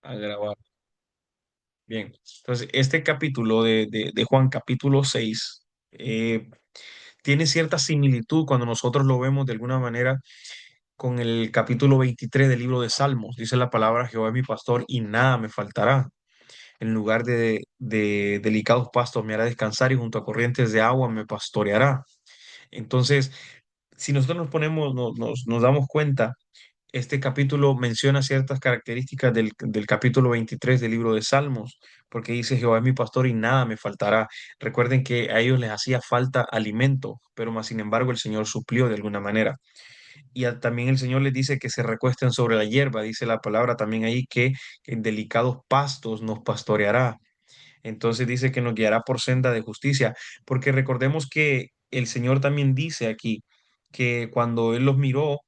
A grabar. Bien. Entonces, este capítulo de Juan, capítulo 6 tiene cierta similitud cuando nosotros lo vemos de alguna manera con el capítulo 23 del libro de Salmos. Dice la palabra: Jehová es mi pastor y nada me faltará. En lugar de delicados pastos me hará descansar y junto a corrientes de agua me pastoreará. Entonces, si nosotros nos ponemos, nos damos cuenta, este capítulo menciona ciertas características del capítulo 23 del libro de Salmos, porque dice: Jehová es mi pastor y nada me faltará. Recuerden que a ellos les hacía falta alimento, pero más sin embargo el Señor suplió de alguna manera. Y también el Señor les dice que se recuesten sobre la hierba, dice la palabra también ahí que en delicados pastos nos pastoreará. Entonces dice que nos guiará por senda de justicia, porque recordemos que el Señor también dice aquí que cuando Él los miró,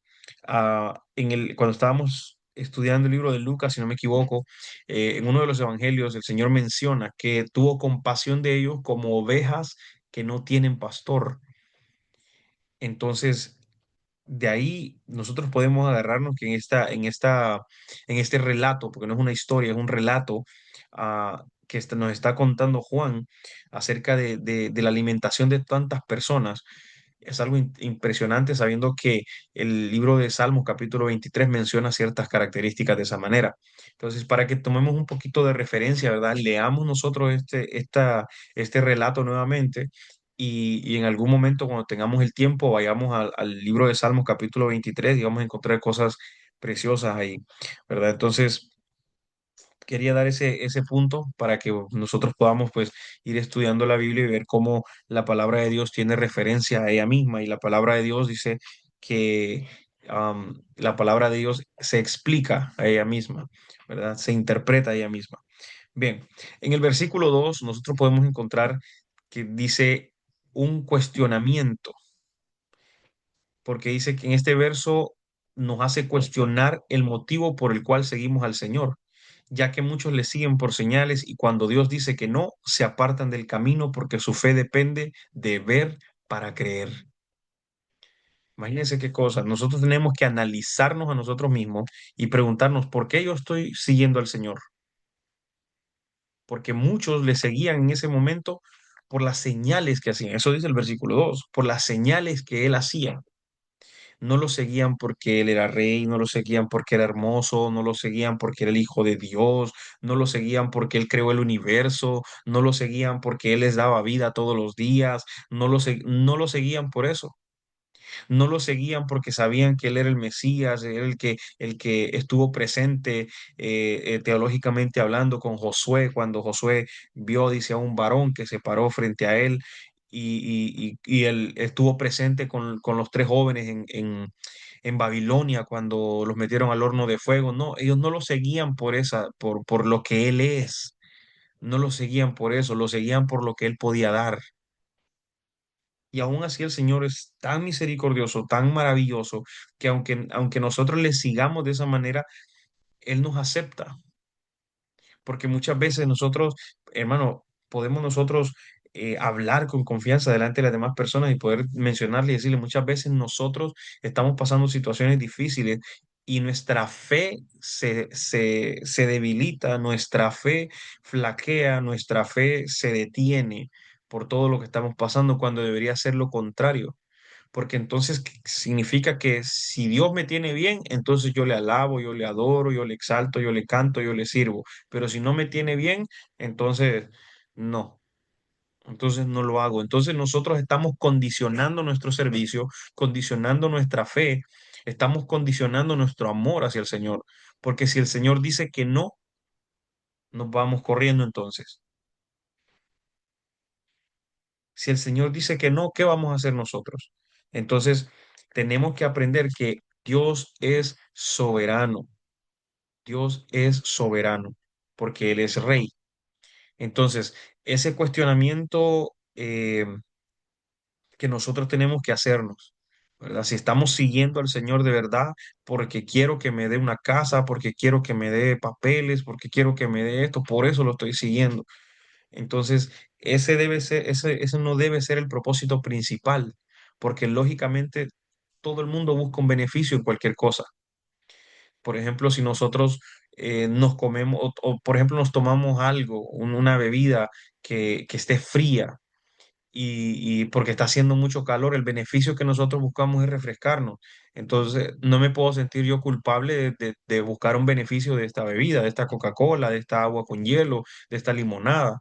cuando estábamos estudiando el libro de Lucas, si no me equivoco, en uno de los evangelios el Señor menciona que tuvo compasión de ellos como ovejas que no tienen pastor. Entonces, de ahí nosotros podemos agarrarnos que en este relato, porque no es una historia, es un relato que nos está contando Juan acerca de la alimentación de tantas personas. Es algo impresionante sabiendo que el libro de Salmos capítulo 23 menciona ciertas características de esa manera. Entonces, para que tomemos un poquito de referencia, ¿verdad? Leamos nosotros este relato nuevamente y en algún momento cuando tengamos el tiempo vayamos al libro de Salmos capítulo 23 y vamos a encontrar cosas preciosas ahí, ¿verdad? Entonces, quería dar ese punto para que nosotros podamos pues ir estudiando la Biblia y ver cómo la palabra de Dios tiene referencia a ella misma y la palabra de Dios dice que la palabra de Dios se explica a ella misma, ¿verdad? Se interpreta a ella misma. Bien, en el versículo 2 nosotros podemos encontrar que dice un cuestionamiento, porque dice que en este verso nos hace cuestionar el motivo por el cual seguimos al Señor, ya que muchos le siguen por señales y cuando Dios dice que no, se apartan del camino porque su fe depende de ver para creer. Imagínense qué cosa. Nosotros tenemos que analizarnos a nosotros mismos y preguntarnos por qué yo estoy siguiendo al Señor. Porque muchos le seguían en ese momento por las señales que hacían. Eso dice el versículo 2, por las señales que él hacía. No lo seguían porque él era rey, no lo seguían porque era hermoso, no lo seguían porque era el hijo de Dios, no lo seguían porque él creó el universo, no lo seguían porque él les daba vida todos los días, no lo seguían por eso. No lo seguían porque sabían que él era el Mesías, era el que estuvo presente teológicamente hablando con Josué, cuando Josué vio, dice, a un varón que se paró frente a él y él estuvo presente con los tres jóvenes en Babilonia cuando los metieron al horno de fuego. No, ellos no lo seguían por lo que él es, no lo seguían por eso, lo seguían por lo que él podía dar. Y aún así el Señor es tan misericordioso, tan maravilloso, que aunque nosotros le sigamos de esa manera, Él nos acepta. Porque muchas veces nosotros, hermano, podemos nosotros hablar con confianza delante de las demás personas y poder mencionarle y decirle, muchas veces nosotros estamos pasando situaciones difíciles y nuestra fe se debilita, nuestra fe flaquea, nuestra fe se detiene por todo lo que estamos pasando cuando debería ser lo contrario, porque entonces significa que si Dios me tiene bien, entonces yo le alabo, yo le adoro, yo le exalto, yo le canto, yo le sirvo, pero si no me tiene bien, entonces no. Entonces no lo hago. Entonces nosotros estamos condicionando nuestro servicio, condicionando nuestra fe, estamos condicionando nuestro amor hacia el Señor. Porque si el Señor dice que no, nos vamos corriendo entonces. Si el Señor dice que no, ¿qué vamos a hacer nosotros? Entonces, tenemos que aprender que Dios es soberano. Dios es soberano porque Él es rey. Entonces, ese cuestionamiento que nosotros tenemos que hacernos, ¿verdad? Si estamos siguiendo al Señor de verdad porque quiero que me dé una casa, porque quiero que me dé papeles, porque quiero que me dé esto, por eso lo estoy siguiendo. Entonces, ese no debe ser el propósito principal, porque lógicamente todo el mundo busca un beneficio en cualquier cosa. Por ejemplo, si nosotros nos comemos, por ejemplo nos tomamos algo, una bebida que esté fría y porque está haciendo mucho calor, el beneficio que nosotros buscamos es refrescarnos. Entonces, no me puedo sentir yo culpable de buscar un beneficio de esta bebida, de esta Coca-Cola, de esta agua con hielo, de esta limonada.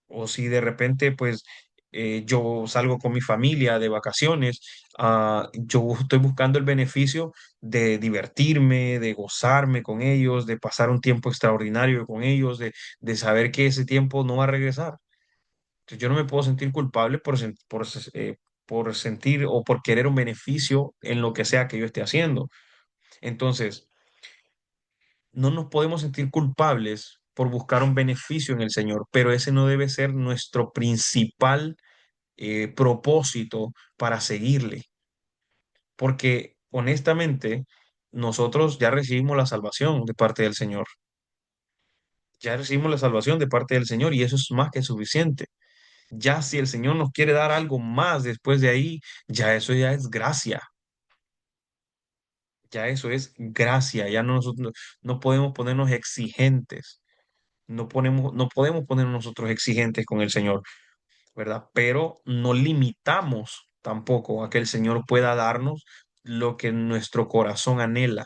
O si de repente, pues, yo salgo con mi familia de vacaciones, yo estoy buscando el beneficio de divertirme, de gozarme con ellos, de pasar un tiempo extraordinario con ellos, de saber que ese tiempo no va a regresar. Entonces, yo no me puedo sentir culpable por sentir o por querer un beneficio en lo que sea que yo esté haciendo. Entonces, no nos podemos sentir culpables por buscar un beneficio en el Señor, pero ese no debe ser nuestro principal propósito para seguirle, porque honestamente nosotros ya recibimos la salvación de parte del Señor, ya recibimos la salvación de parte del Señor y eso es más que suficiente. Ya si el Señor nos quiere dar algo más después de ahí, ya eso ya es gracia, ya eso es gracia, ya no nosotros no podemos ponernos exigentes, no podemos ponernos nosotros exigentes con el Señor, ¿verdad? Pero no limitamos tampoco a que el Señor pueda darnos lo que nuestro corazón anhela.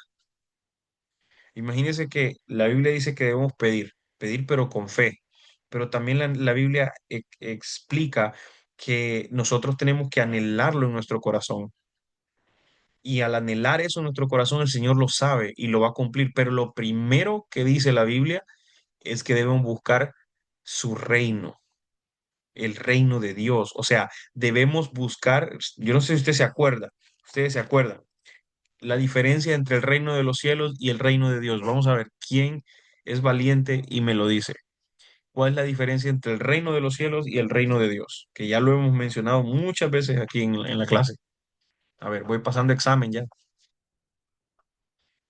Imagínense que la Biblia dice que debemos pedir, pedir pero con fe, pero también la Biblia explica que nosotros tenemos que anhelarlo en nuestro corazón. Y al anhelar eso en nuestro corazón, el Señor lo sabe y lo va a cumplir. Pero lo primero que dice la Biblia es que debemos buscar su reino, el reino de Dios. O sea, debemos buscar, yo no sé si usted se acuerda, ustedes se acuerdan, la diferencia entre el reino de los cielos y el reino de Dios. Vamos a ver quién es valiente y me lo dice. ¿Cuál es la diferencia entre el reino de los cielos y el reino de Dios? Que ya lo hemos mencionado muchas veces aquí en la clase. A ver, voy pasando examen ya.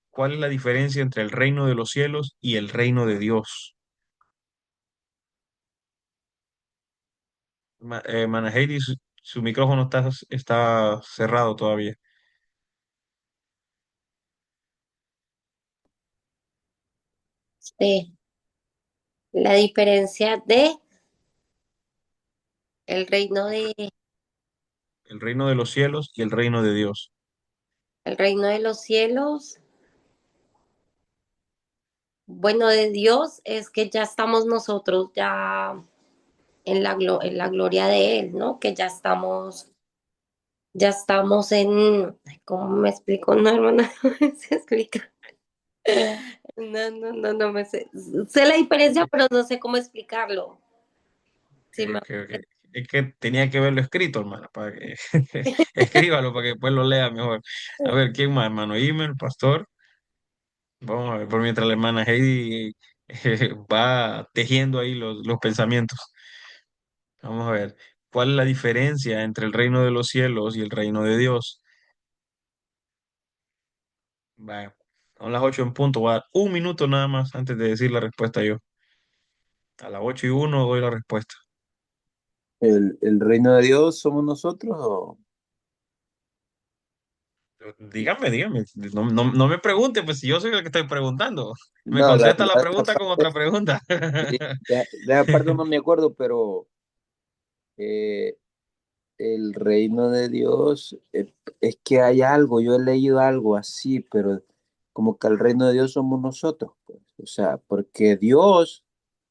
¿Cuál es la diferencia entre el reino de los cielos y el reino de Dios? Manaheri, su micrófono está cerrado todavía. Sí, la diferencia de el reino El reino de los cielos y el reino de Dios. el reino de los cielos, bueno, de Dios es que ya estamos nosotros ya en en la gloria de Él, ¿no? Que ya estamos en, ay, ¿cómo me explico? No, hermana, no me se explica. No me sé. Sé la diferencia, pero no sé cómo explicarlo. Sí, Ok, ok. Es que tenía que verlo escrito, hermano, para que escríbalo para que después lo lea mejor. A ver, ¿quién más, hermano? Imer, pastor. Vamos a ver, por mientras la hermana Heidi va tejiendo ahí los pensamientos. Vamos a ver, ¿cuál es la diferencia entre el reino de los cielos y el reino de Dios? Vaya, son las 8 en punto. Voy a dar un minuto nada más antes de decir la respuesta yo. A las 8:01 doy la respuesta. El reino de Dios somos nosotros o Dígame. No me pregunte, pues si yo soy el que estoy preguntando. Me no, contesta la esa pregunta con parte, otra pregunta. sí, de esa parte no me acuerdo, pero eh, el reino de Dios es que hay algo, yo he leído algo así, pero como que el reino de Dios somos nosotros, pues. O sea, porque Dios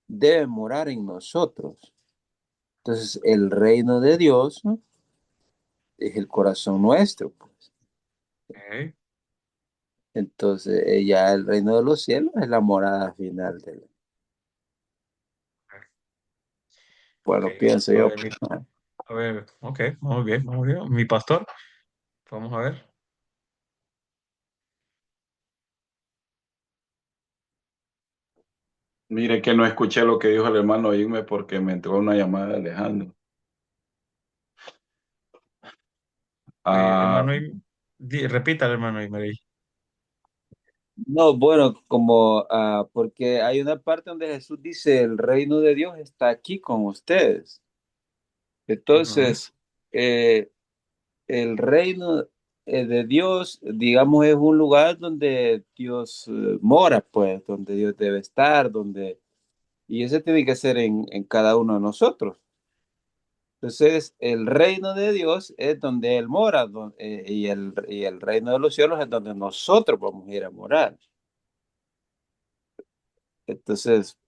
debe morar en nosotros. Entonces, el reino de Dios, ¿no?, es el corazón nuestro, pues. Ok, Entonces, ya el reino de los cielos es la morada final del, ok. bueno, pienso A yo. ver, a ver, ok, vamos bien, vamos bien. Mi pastor, vamos a ver. Mire que no escuché lo que dijo el hermano Irme porque me entró una llamada de Alejandro. Ah, Hermano, repítale, hermano Imerey. No, bueno, como porque hay una parte donde Jesús dice, el reino de Dios está aquí con ustedes. Ujú. Entonces, el reino, de Dios, digamos, es un lugar donde Dios mora, pues, donde Dios debe estar, donde, y ese tiene que ser en cada uno de nosotros. Entonces, el reino de Dios es donde Él mora, y el reino de los cielos es donde nosotros vamos a ir a morar. Entonces,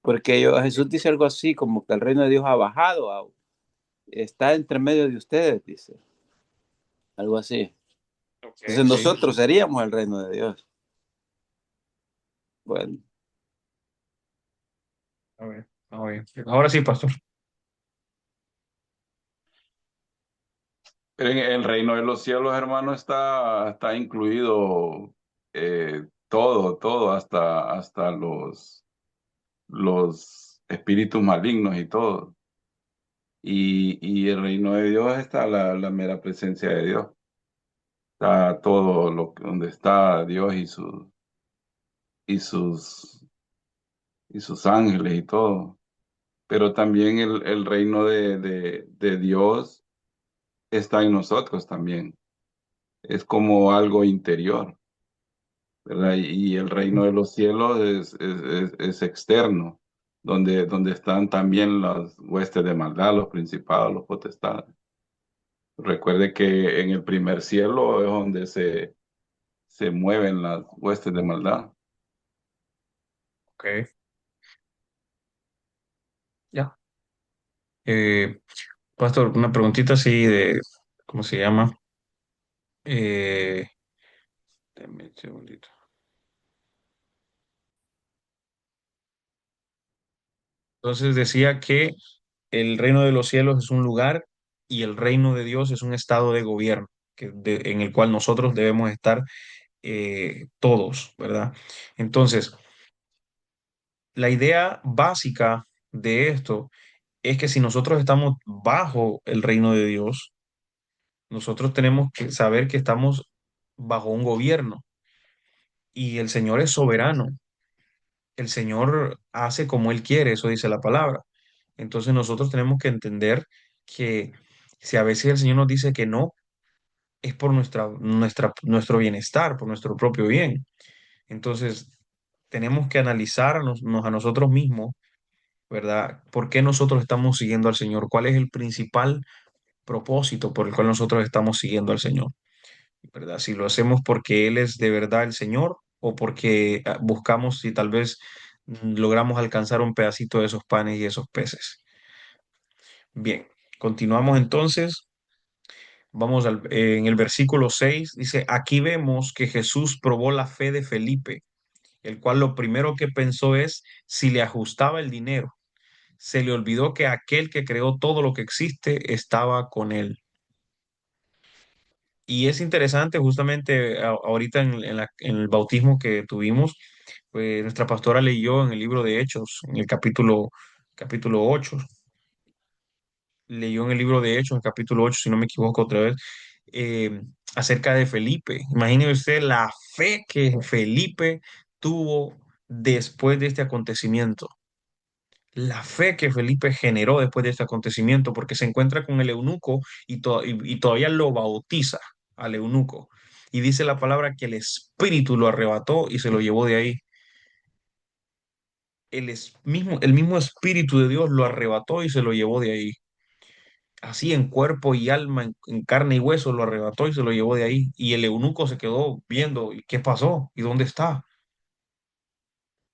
porque Jesús dice algo así, como que el reino de Dios ha bajado, está entre medio de ustedes, dice, algo así. Ok, Entonces, sí. nosotros seríamos el reino de Dios. Bueno, A ver, a ver. Ahora sí, pastor. En el reino de los cielos, hermano, está incluido todo, todo, hasta los espíritus malignos y todo. Y el reino de Dios está la mera presencia de Dios. Está todo donde está Dios y sus, y sus ángeles y todo. Pero también el reino de Dios está en nosotros también. Es como algo interior, ¿verdad? Y el reino de los cielos es externo, donde están también las huestes de maldad, los principados, los potestades. Recuerde que en el primer cielo es donde se mueven las huestes de maldad. Ok, ya. Eh, pastor, una preguntita así de, ¿cómo se llama? Eh, Deme un segundito. Entonces decía que el reino de los cielos es un lugar y el reino de Dios es un estado de gobierno en el cual nosotros debemos estar todos, ¿verdad? Entonces, la idea básica de esto es que si nosotros estamos bajo el reino de Dios, nosotros tenemos que saber que estamos bajo un gobierno y el Señor es soberano. El Señor hace como Él quiere, eso dice la palabra. Entonces nosotros tenemos que entender que si a veces el Señor nos dice que no, es por nuestro bienestar, por nuestro propio bien. Entonces tenemos que analizarnos a nosotros mismos, ¿verdad? ¿Por qué nosotros estamos siguiendo al Señor? ¿Cuál es el principal propósito por el cual nosotros estamos siguiendo al Señor? ¿Verdad? Si lo hacemos porque Él es de verdad el Señor o porque buscamos si tal vez logramos alcanzar un pedacito de esos panes y esos peces. Bien, continuamos entonces. En el versículo 6 dice, aquí vemos que Jesús probó la fe de Felipe, el cual lo primero que pensó es si le ajustaba el dinero. Se le olvidó que aquel que creó todo lo que existe estaba con él. Y es interesante, justamente ahorita en el bautismo que tuvimos, pues nuestra pastora leyó en el libro de Hechos, en el capítulo 8, leyó en el libro de Hechos, en el capítulo 8 si no me equivoco otra vez, eh, acerca de Felipe. Imagine usted la fe que Felipe tuvo después de este acontecimiento. La fe que Felipe generó después de este acontecimiento, porque se encuentra con el eunuco y todavía lo bautiza al eunuco. Y dice la palabra que el espíritu lo arrebató y se lo llevó de ahí. El mismo espíritu de Dios lo arrebató y se lo llevó de ahí. Así en cuerpo y alma, en carne y hueso, lo arrebató y se lo llevó de ahí. Y el eunuco se quedó viendo, ¿y qué pasó? ¿Y dónde está?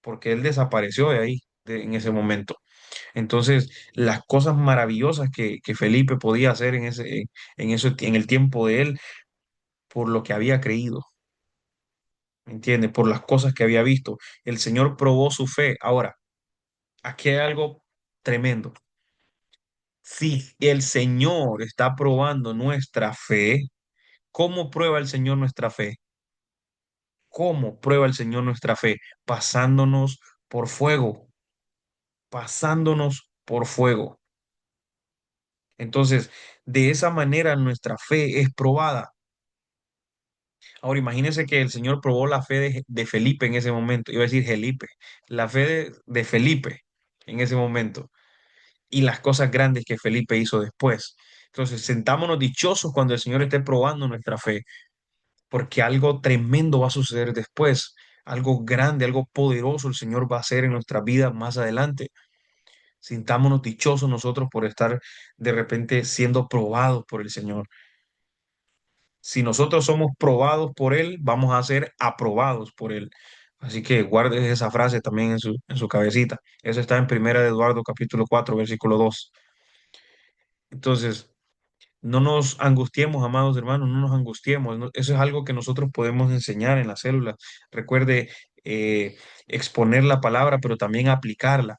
Porque él desapareció de ahí en ese momento. Entonces, las cosas maravillosas que Felipe podía hacer en el tiempo de él, por lo que había creído, ¿me entiendes? Por las cosas que había visto. El Señor probó su fe. Ahora, aquí hay algo tremendo. Si el Señor está probando nuestra fe, ¿cómo prueba el Señor nuestra fe? ¿Cómo prueba el Señor nuestra fe? Pasándonos por fuego, pasándonos por fuego. Entonces, de esa manera nuestra fe es probada. Ahora, imagínense que el Señor probó la fe de Felipe en ese momento. Iba a decir Felipe, la fe de Felipe en ese momento y las cosas grandes que Felipe hizo después. Entonces, sentámonos dichosos cuando el Señor esté probando nuestra fe, porque algo tremendo va a suceder después, algo grande, algo poderoso el Señor va a hacer en nuestra vida más adelante. Sintámonos dichosos nosotros por estar de repente siendo probados por el Señor. Si nosotros somos probados por Él, vamos a ser aprobados por Él. Así que guardes esa frase también en su cabecita. Eso está en Primera de Eduardo capítulo 4 versículo 2. Entonces, no nos angustiemos, amados hermanos, no nos angustiemos. Eso es algo que nosotros podemos enseñar en las células. Recuerde exponer la palabra, pero también aplicarla,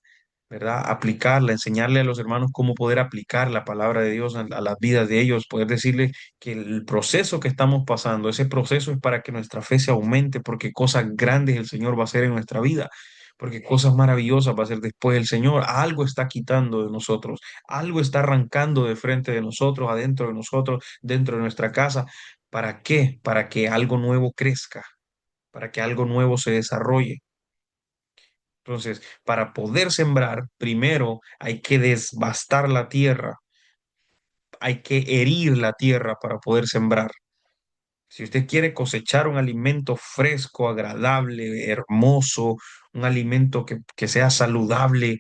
¿verdad? Aplicarla, enseñarle a los hermanos cómo poder aplicar la palabra de Dios a las vidas de ellos, poder decirles que el proceso que estamos pasando, ese proceso es para que nuestra fe se aumente, porque cosas grandes el Señor va a hacer en nuestra vida. Porque cosas maravillosas va a hacer después el Señor. Algo está quitando de nosotros. Algo está arrancando de frente de nosotros, adentro de nosotros, dentro de nuestra casa. ¿Para qué? Para que algo nuevo crezca, para que algo nuevo se desarrolle. Entonces, para poder sembrar, primero hay que desbastar la tierra, hay que herir la tierra para poder sembrar. Si usted quiere cosechar un alimento fresco, agradable, hermoso, un alimento que sea saludable,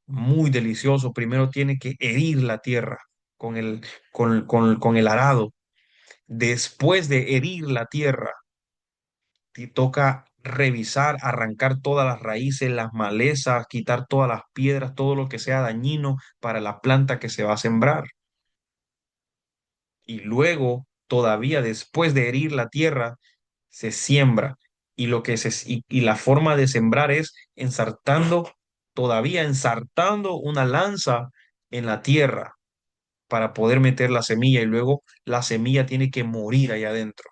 muy delicioso, primero tiene que herir la tierra con con el arado. Después de herir la tierra, te toca revisar, arrancar todas las raíces, las malezas, quitar todas las piedras, todo lo que sea dañino para la planta que se va a sembrar. Y luego, todavía después de herir la tierra, se siembra. Y la forma de sembrar es ensartando, todavía ensartando una lanza en la tierra para poder meter la semilla y luego la semilla tiene que morir ahí adentro.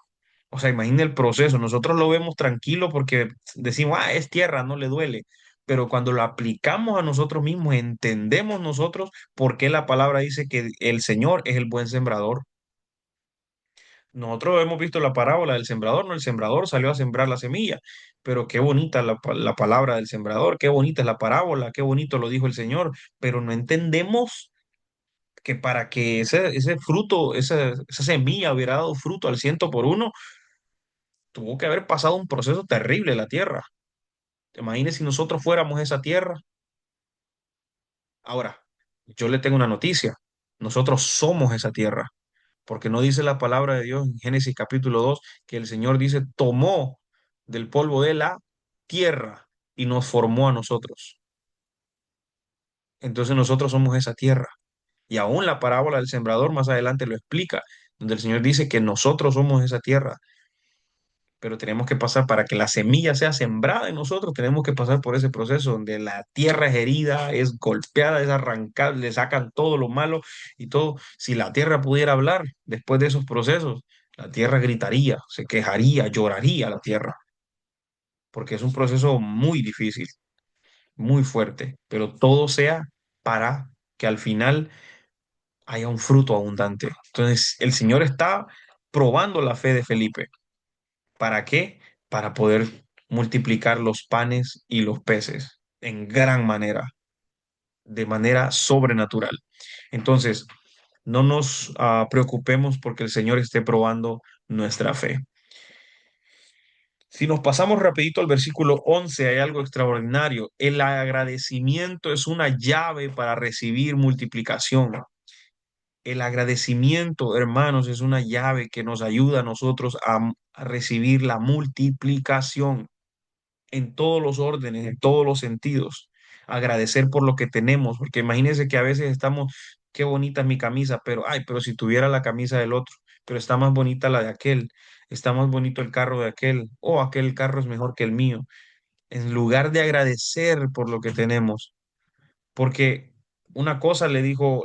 O sea, imagina el proceso. Nosotros lo vemos tranquilo porque decimos, ah, es tierra, no le duele. Pero cuando lo aplicamos a nosotros mismos, entendemos nosotros por qué la palabra dice que el Señor es el buen sembrador. Nosotros hemos visto la parábola del sembrador, ¿no? El sembrador salió a sembrar la semilla, pero qué bonita la palabra del sembrador, qué bonita es la parábola, qué bonito lo dijo el Señor, pero no entendemos que para que ese fruto, esa semilla hubiera dado fruto al 100 por 1, tuvo que haber pasado un proceso terrible la tierra. ¿Te imaginas si nosotros fuéramos esa tierra? Ahora, yo le tengo una noticia. Nosotros somos esa tierra, porque no dice la palabra de Dios en Génesis capítulo 2 que el Señor dice, tomó del polvo de la tierra y nos formó a nosotros. Entonces nosotros somos esa tierra. Y aún la parábola del sembrador más adelante lo explica, donde el Señor dice que nosotros somos esa tierra, pero tenemos que pasar para que la semilla sea sembrada en nosotros, tenemos que pasar por ese proceso donde la tierra es herida, es golpeada, es arrancada, le sacan todo lo malo y todo. Si la tierra pudiera hablar después de esos procesos, la tierra gritaría, se quejaría, lloraría la tierra, porque es un proceso muy difícil, muy fuerte, pero todo sea para que al final haya un fruto abundante. Entonces, el Señor está probando la fe de Felipe. ¿Para qué? Para poder multiplicar los panes y los peces en gran manera, de manera sobrenatural. Entonces, no nos preocupemos porque el Señor esté probando nuestra fe. Si nos pasamos rapidito al versículo 11, hay algo extraordinario. El agradecimiento es una llave para recibir multiplicación. El agradecimiento, hermanos, es una llave que nos ayuda a nosotros a recibir la multiplicación en todos los órdenes, en todos los sentidos. Agradecer por lo que tenemos, porque imagínense que a veces estamos, qué bonita es mi camisa, pero, ay, pero si tuviera la camisa del otro, pero está más bonita la de aquel, está más bonito el carro de aquel, o aquel carro es mejor que el mío. En lugar de agradecer por lo que tenemos, porque una cosa le dijo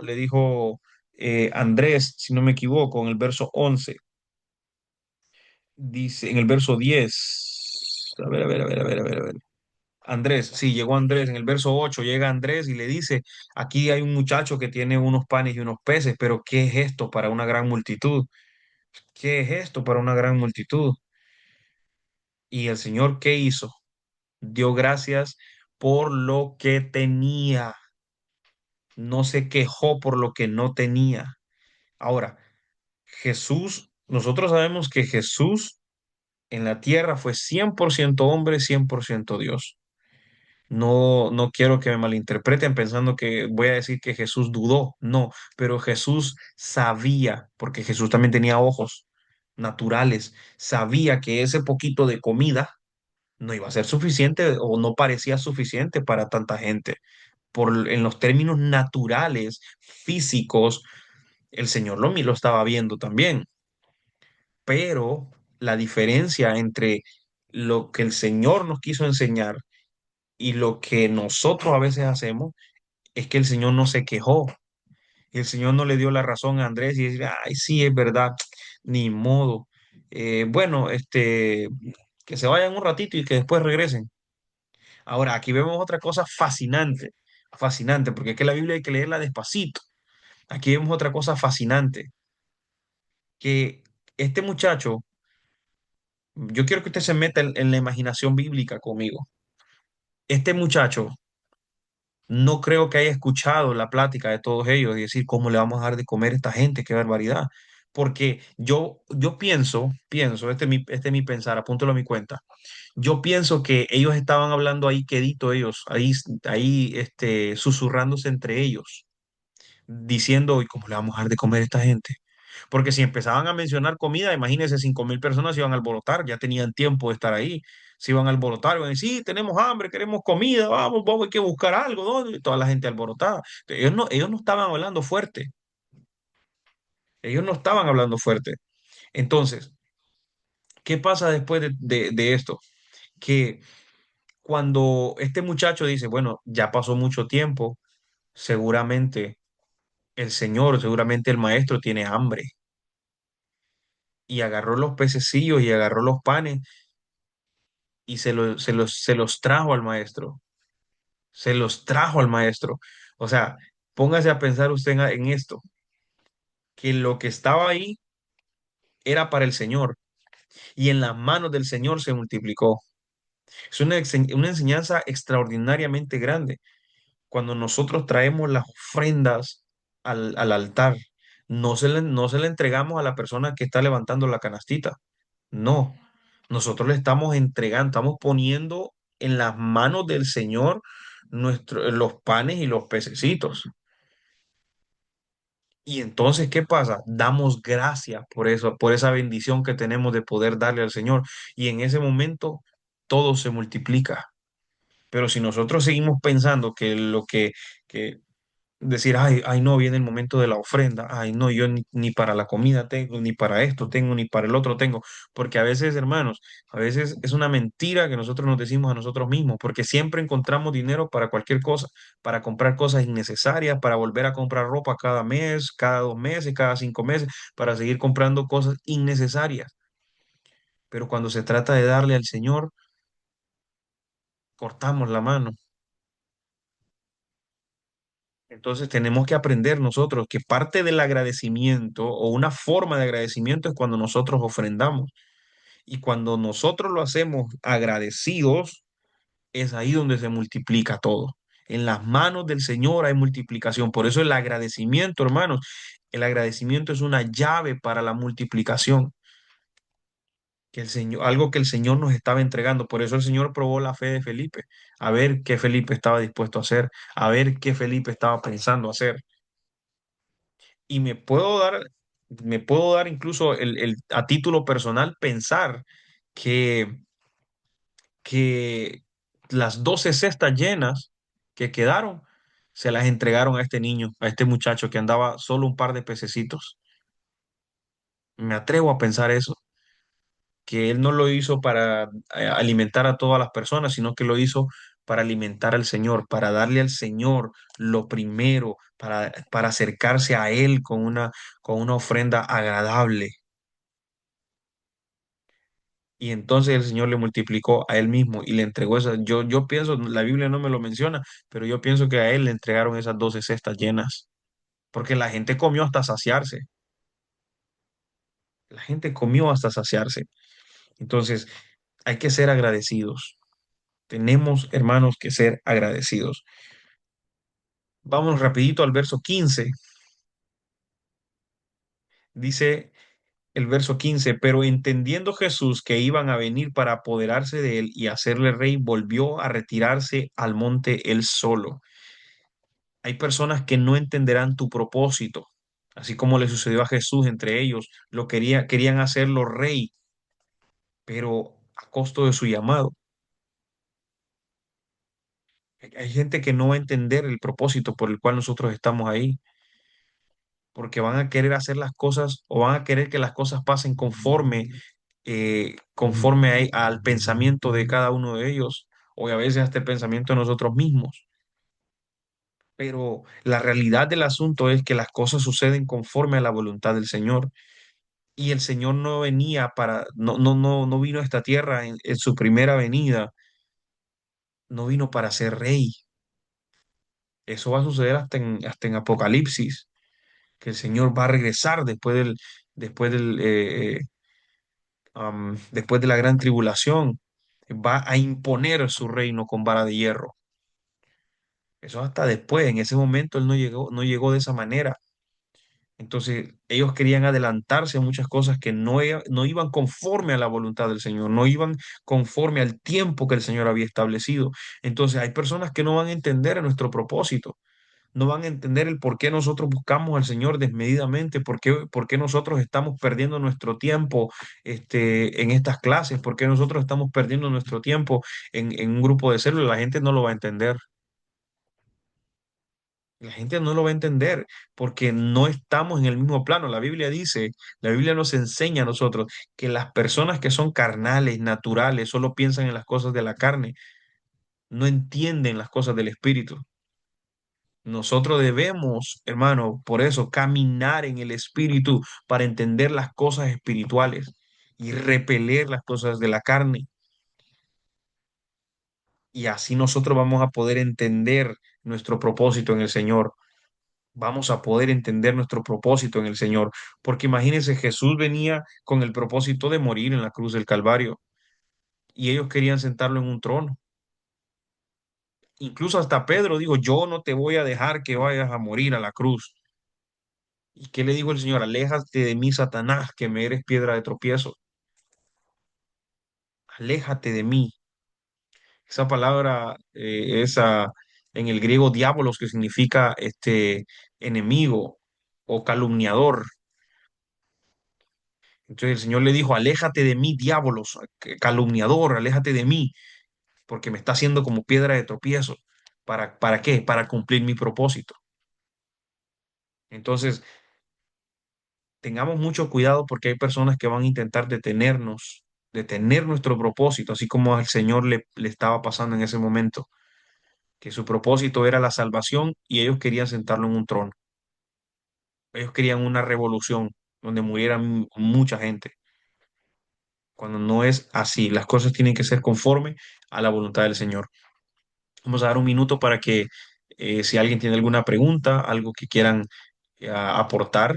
Andrés, si no me equivoco, en el verso 11 dice, en el verso 10 a ver. Andrés, sí, llegó Andrés. En el verso 8 llega Andrés y le dice, aquí hay un muchacho que tiene unos panes y unos peces, pero ¿qué es esto para una gran multitud? ¿Qué es esto para una gran multitud? Y el Señor, ¿qué hizo? Dio gracias por lo que tenía. No se quejó por lo que no tenía. Ahora, Jesús, nosotros sabemos que Jesús en la tierra fue 100% hombre, 100% Dios. No, no quiero que me malinterpreten pensando que voy a decir que Jesús dudó, no, pero Jesús sabía, porque Jesús también tenía ojos naturales, sabía que ese poquito de comida no iba a ser suficiente o no parecía suficiente para tanta gente. En los términos naturales, físicos, el Señor lo estaba viendo también, pero la diferencia entre lo que el Señor nos quiso enseñar y lo que nosotros a veces hacemos es que el Señor no se quejó. El Señor no le dio la razón a Andrés y decir, ay, sí, es verdad, ni modo. Bueno, que se vayan un ratito y que después regresen. Ahora, aquí vemos otra cosa fascinante, fascinante, porque es que la Biblia hay que leerla despacito. Aquí vemos otra cosa fascinante, que este muchacho, yo quiero que usted se meta en la imaginación bíblica conmigo. Este muchacho no creo que haya escuchado la plática de todos ellos y decir, ¿cómo le vamos a dar de comer a esta gente? ¡Qué barbaridad! Porque yo pienso, este es mi pensar, apúntalo a mi cuenta. Yo pienso que ellos estaban hablando ahí quedito ellos, ahí, susurrándose entre ellos diciendo, ¿y cómo le vamos a dar de comer a esta gente? Porque si empezaban a mencionar comida, imagínense, 5.000 personas se iban a alborotar, ya tenían tiempo de estar ahí, se iban a alborotar, iban a decir, sí, tenemos hambre, queremos comida, vamos, vamos, hay que buscar algo, ¿no? Y toda la gente alborotada. Ellos no estaban hablando fuerte, ellos no estaban hablando fuerte. Entonces, ¿qué pasa después de esto? Que cuando este muchacho dice, bueno, ya pasó mucho tiempo, seguramente el Señor, seguramente el maestro tiene hambre y agarró los pececillos y agarró los panes y se los trajo al maestro. Se los trajo al maestro. O sea, póngase a pensar usted en esto, que lo que estaba ahí era para el Señor y en las manos del Señor se multiplicó. Es una enseñanza extraordinariamente grande. Cuando nosotros traemos las ofrendas al altar, no se le entregamos a la persona que está levantando la canastita. No, nosotros le estamos entregando, estamos poniendo en las manos del Señor los panes y los pececitos. Y entonces, ¿qué pasa? Damos gracias por eso, por esa bendición que tenemos de poder darle al Señor. Y en ese momento todo se multiplica. Pero si nosotros seguimos pensando que que decir, ay, ay, no, viene el momento de la ofrenda, ay, no, yo ni para la comida tengo, ni para esto tengo, ni para el otro tengo, porque a veces, hermanos, a veces es una mentira que nosotros nos decimos a nosotros mismos, porque siempre encontramos dinero para cualquier cosa, para comprar cosas innecesarias, para volver a comprar ropa cada mes, cada 2 meses, cada 5 meses, para seguir comprando cosas innecesarias. Pero cuando se trata de darle al Señor, cortamos la mano. Entonces tenemos que aprender nosotros que parte del agradecimiento o una forma de agradecimiento es cuando nosotros ofrendamos. Y cuando nosotros lo hacemos agradecidos, es ahí donde se multiplica todo. En las manos del Señor hay multiplicación. Por eso el agradecimiento, hermanos, el agradecimiento es una llave para la multiplicación. Que el Señor, algo que el Señor nos estaba entregando. Por eso el Señor probó la fe de Felipe, a ver qué Felipe estaba dispuesto a hacer, a ver qué Felipe estaba pensando hacer. Y me puedo dar incluso a título personal pensar que, que las 12 cestas llenas que quedaron se las entregaron a este niño, a este muchacho que andaba solo un par de pececitos. Me atrevo a pensar eso, que él no lo hizo para alimentar a todas las personas, sino que lo hizo para alimentar al Señor, para darle al Señor lo primero, para acercarse a Él con una ofrenda agradable. Y entonces el Señor le multiplicó a él mismo y le entregó esas. Yo pienso, la Biblia no me lo menciona, pero yo pienso que a él le entregaron esas 12 cestas llenas, porque la gente comió hasta saciarse. La gente comió hasta saciarse. Entonces, hay que ser agradecidos. Tenemos, hermanos, que ser agradecidos. Vamos rapidito al verso 15. Dice el verso 15, pero entendiendo Jesús que iban a venir para apoderarse de él y hacerle rey, volvió a retirarse al monte él solo. Hay personas que no entenderán tu propósito, así como le sucedió a Jesús entre ellos, querían hacerlo rey, pero a costo de su llamado. Hay gente que no va a entender el propósito por el cual nosotros estamos ahí, porque van a querer hacer las cosas o van a querer que las cosas pasen conforme al pensamiento de cada uno de ellos, o a veces hasta el pensamiento de nosotros mismos. Pero la realidad del asunto es que las cosas suceden conforme a la voluntad del Señor. Y el Señor no venía no vino a esta tierra en su primera venida, no vino para ser rey. Eso va a suceder hasta en Apocalipsis, que el Señor va a regresar después de la gran tribulación, va a imponer su reino con vara de hierro. Eso hasta después, en ese momento él no llegó de esa manera. Entonces, ellos querían adelantarse a muchas cosas que no iban conforme a la voluntad del Señor, no iban conforme al tiempo que el Señor había establecido. Entonces, hay personas que no van a entender nuestro propósito, no van a entender el por qué nosotros buscamos al Señor desmedidamente, por qué nosotros estamos perdiendo nuestro tiempo en estas clases, por qué nosotros estamos perdiendo nuestro tiempo en un grupo de células. La gente no lo va a entender. La gente no lo va a entender porque no estamos en el mismo plano. La Biblia nos enseña a nosotros que las personas que son carnales, naturales, solo piensan en las cosas de la carne, no entienden las cosas del espíritu. Nosotros debemos, hermano, por eso caminar en el espíritu para entender las cosas espirituales y repeler las cosas de la carne. Y así nosotros vamos a poder entender nuestro propósito en el Señor. Vamos a poder entender nuestro propósito en el Señor. Porque imagínense, Jesús venía con el propósito de morir en la cruz del Calvario y ellos querían sentarlo en un trono. Incluso hasta Pedro dijo, yo no te voy a dejar que vayas a morir a la cruz. ¿Y qué le dijo el Señor? Aléjate de mí, Satanás, que me eres piedra de tropiezo. Aléjate de mí. Esa palabra, en el griego diabolos, que significa enemigo o calumniador. Entonces el Señor le dijo, aléjate de mí, diabolos, calumniador, aléjate de mí, porque me está haciendo como piedra de tropiezo. ¿Para qué? Para cumplir mi propósito. Entonces, tengamos mucho cuidado porque hay personas que van a intentar detener nuestro propósito, así como al Señor le estaba pasando en ese momento, que su propósito era la salvación y ellos querían sentarlo en un trono. Ellos querían una revolución donde murieran mucha gente, cuando no es así. Las cosas tienen que ser conforme a la voluntad del Señor. Vamos a dar un minuto para que si alguien tiene alguna pregunta, algo que quieran aportar,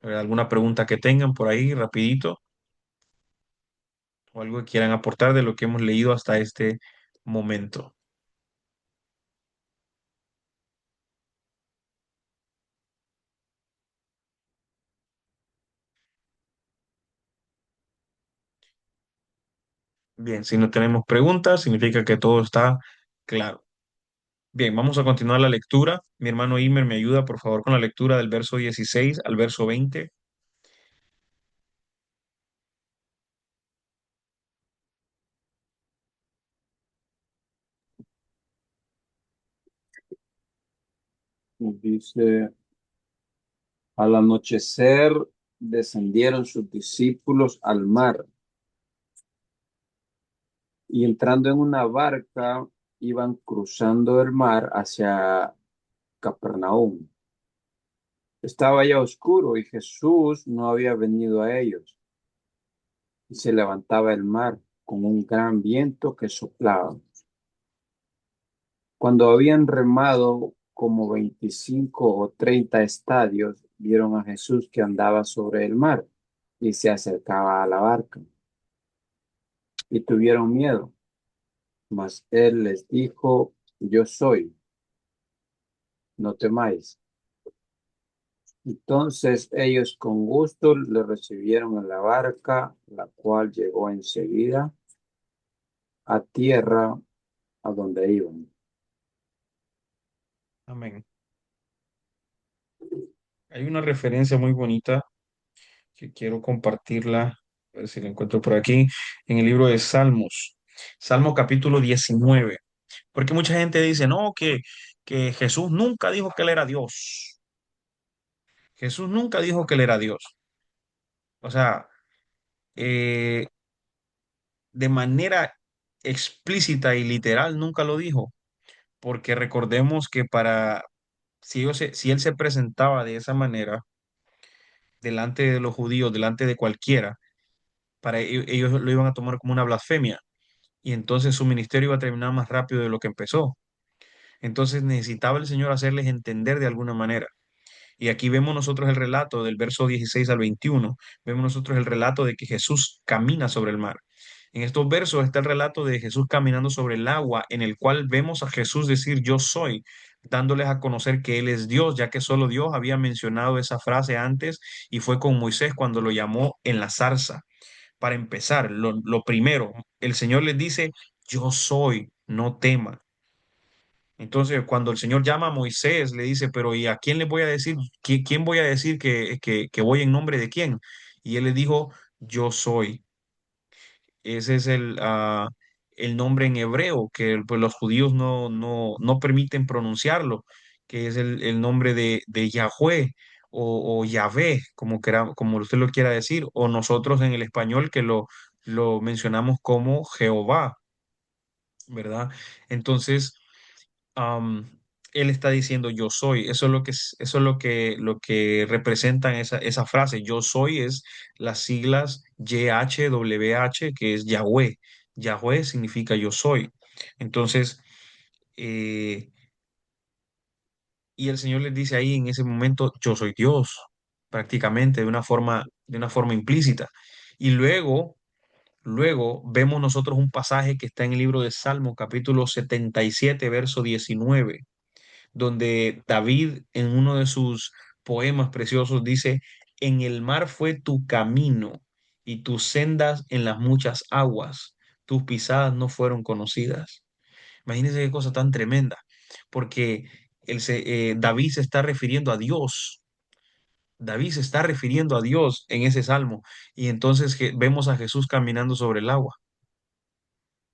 alguna pregunta que tengan por ahí rapidito o algo que quieran aportar de lo que hemos leído hasta este momento. Bien, si no tenemos preguntas, significa que todo está claro. Bien, vamos a continuar la lectura. Mi hermano Imer me ayuda, por favor, con la lectura del verso 16 al verso 20. Dice, al anochecer descendieron sus discípulos al mar y entrando en una barca iban cruzando el mar hacia Capernaum. Estaba ya oscuro y Jesús no había venido a ellos. Y se levantaba el mar con un gran viento que soplaba. Cuando habían remado como 25 o 30 estadios, vieron a Jesús que andaba sobre el mar y se acercaba a la barca. Y tuvieron miedo, mas él les dijo, yo soy, no temáis. Entonces ellos con gusto le recibieron en la barca, la cual llegó enseguida a tierra a donde iban. Amén. Hay una referencia muy bonita que quiero compartirla, a ver si la encuentro por aquí, en el libro de Salmos, Salmo capítulo 19, porque mucha gente dice, no, que Jesús nunca dijo que él era Dios. Jesús nunca dijo que él era Dios. O sea, eh, de manera explícita y literal nunca lo dijo, porque recordemos que si él se presentaba de esa manera, delante de los judíos, delante de cualquiera, ellos lo iban a tomar como una blasfemia y entonces su ministerio iba a terminar más rápido de lo que empezó. Entonces necesitaba el Señor hacerles entender de alguna manera. Y aquí vemos nosotros el relato del verso 16 al 21. Vemos nosotros el relato de que Jesús camina sobre el mar. En estos versos está el relato de Jesús caminando sobre el agua, en el cual vemos a Jesús decir yo soy, dándoles a conocer que Él es Dios, ya que solo Dios había mencionado esa frase antes y fue con Moisés cuando lo llamó en la zarza. Para empezar, lo primero, el Señor les dice, yo soy, no tema. Entonces, cuando el Señor llama a Moisés, le dice, pero ¿y a quién le voy a decir? ¿Quién voy a decir que voy en nombre de quién? Y él le dijo, yo soy. Ese es el nombre en hebreo que pues, los judíos no permiten pronunciarlo, que es el nombre de Yahweh o Yahvé, como usted lo quiera decir, o nosotros en el español que lo mencionamos como Jehová, ¿verdad? Entonces, am, él está diciendo yo soy. Eso es lo que representan esa frase. Yo soy es las siglas YHWH, que es Yahweh. Yahweh significa yo soy. Entonces, eh, y el Señor les dice ahí en ese momento, yo soy Dios, prácticamente de una forma implícita. Y luego vemos nosotros un pasaje que está en el libro de Salmo, capítulo 77 verso 19, donde David en uno de sus poemas preciosos dice, en el mar fue tu camino y tus sendas en las muchas aguas, tus pisadas no fueron conocidas. Imagínense qué cosa tan tremenda, porque David se está refiriendo a Dios. David se está refiriendo a Dios en ese salmo y entonces vemos a Jesús caminando sobre el agua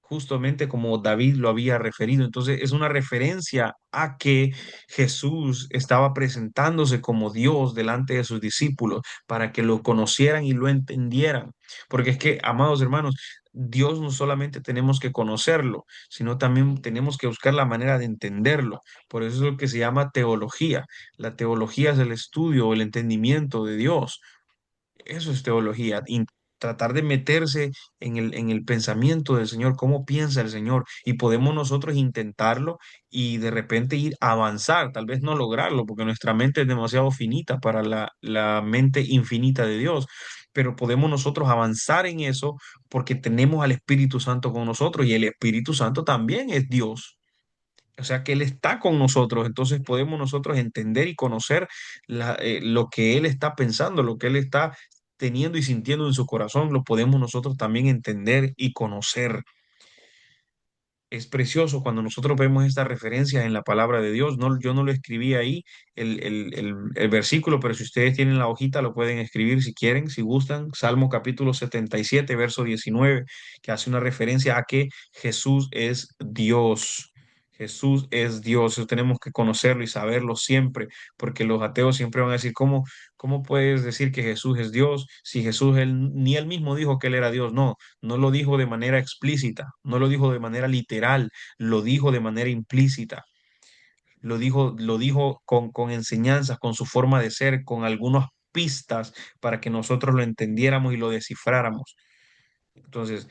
justamente como David lo había referido. Entonces es una referencia a que Jesús estaba presentándose como Dios delante de sus discípulos para que lo conocieran y lo entendieran. Porque es que, amados hermanos, Dios no solamente tenemos que conocerlo, sino también tenemos que buscar la manera de entenderlo. Por eso es lo que se llama teología. La teología es el estudio, el entendimiento de Dios. Eso es teología, tratar de meterse en el pensamiento del Señor, cómo piensa el Señor, y podemos nosotros intentarlo y de repente ir a avanzar, tal vez no lograrlo, porque nuestra mente es demasiado finita para la mente infinita de Dios, pero podemos nosotros avanzar en eso porque tenemos al Espíritu Santo con nosotros y el Espíritu Santo también es Dios. O sea que Él está con nosotros, entonces podemos nosotros entender y conocer lo que Él está pensando, lo que Él está teniendo y sintiendo en su corazón, lo podemos nosotros también entender y conocer. Es precioso cuando nosotros vemos esta referencia en la palabra de Dios. No, yo no lo escribí ahí, el versículo, pero si ustedes tienen la hojita, lo pueden escribir si quieren, si gustan. Salmo capítulo 77 verso 19, que hace una referencia a que Jesús es Dios. Jesús es Dios, eso tenemos que conocerlo y saberlo siempre, porque los ateos siempre van a decir, ¿cómo puedes decir que Jesús es Dios si Jesús, ni él mismo dijo que él era Dios? No lo dijo de manera explícita, no lo dijo de manera literal, lo dijo de manera implícita, lo dijo con enseñanzas, con su forma de ser, con algunas pistas para que nosotros lo entendiéramos y lo descifráramos. Entonces,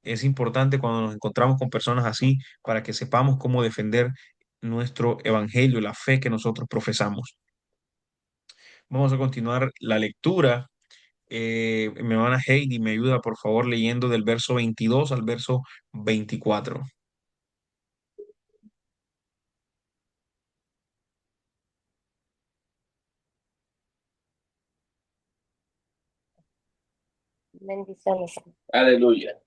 es importante cuando nos encontramos con personas así para que sepamos cómo defender nuestro evangelio, la fe que nosotros profesamos. Vamos a continuar la lectura. Mi hermana Heidi me ayuda, por favor, leyendo del verso 22 al verso 24. Bendiciones. Aleluya.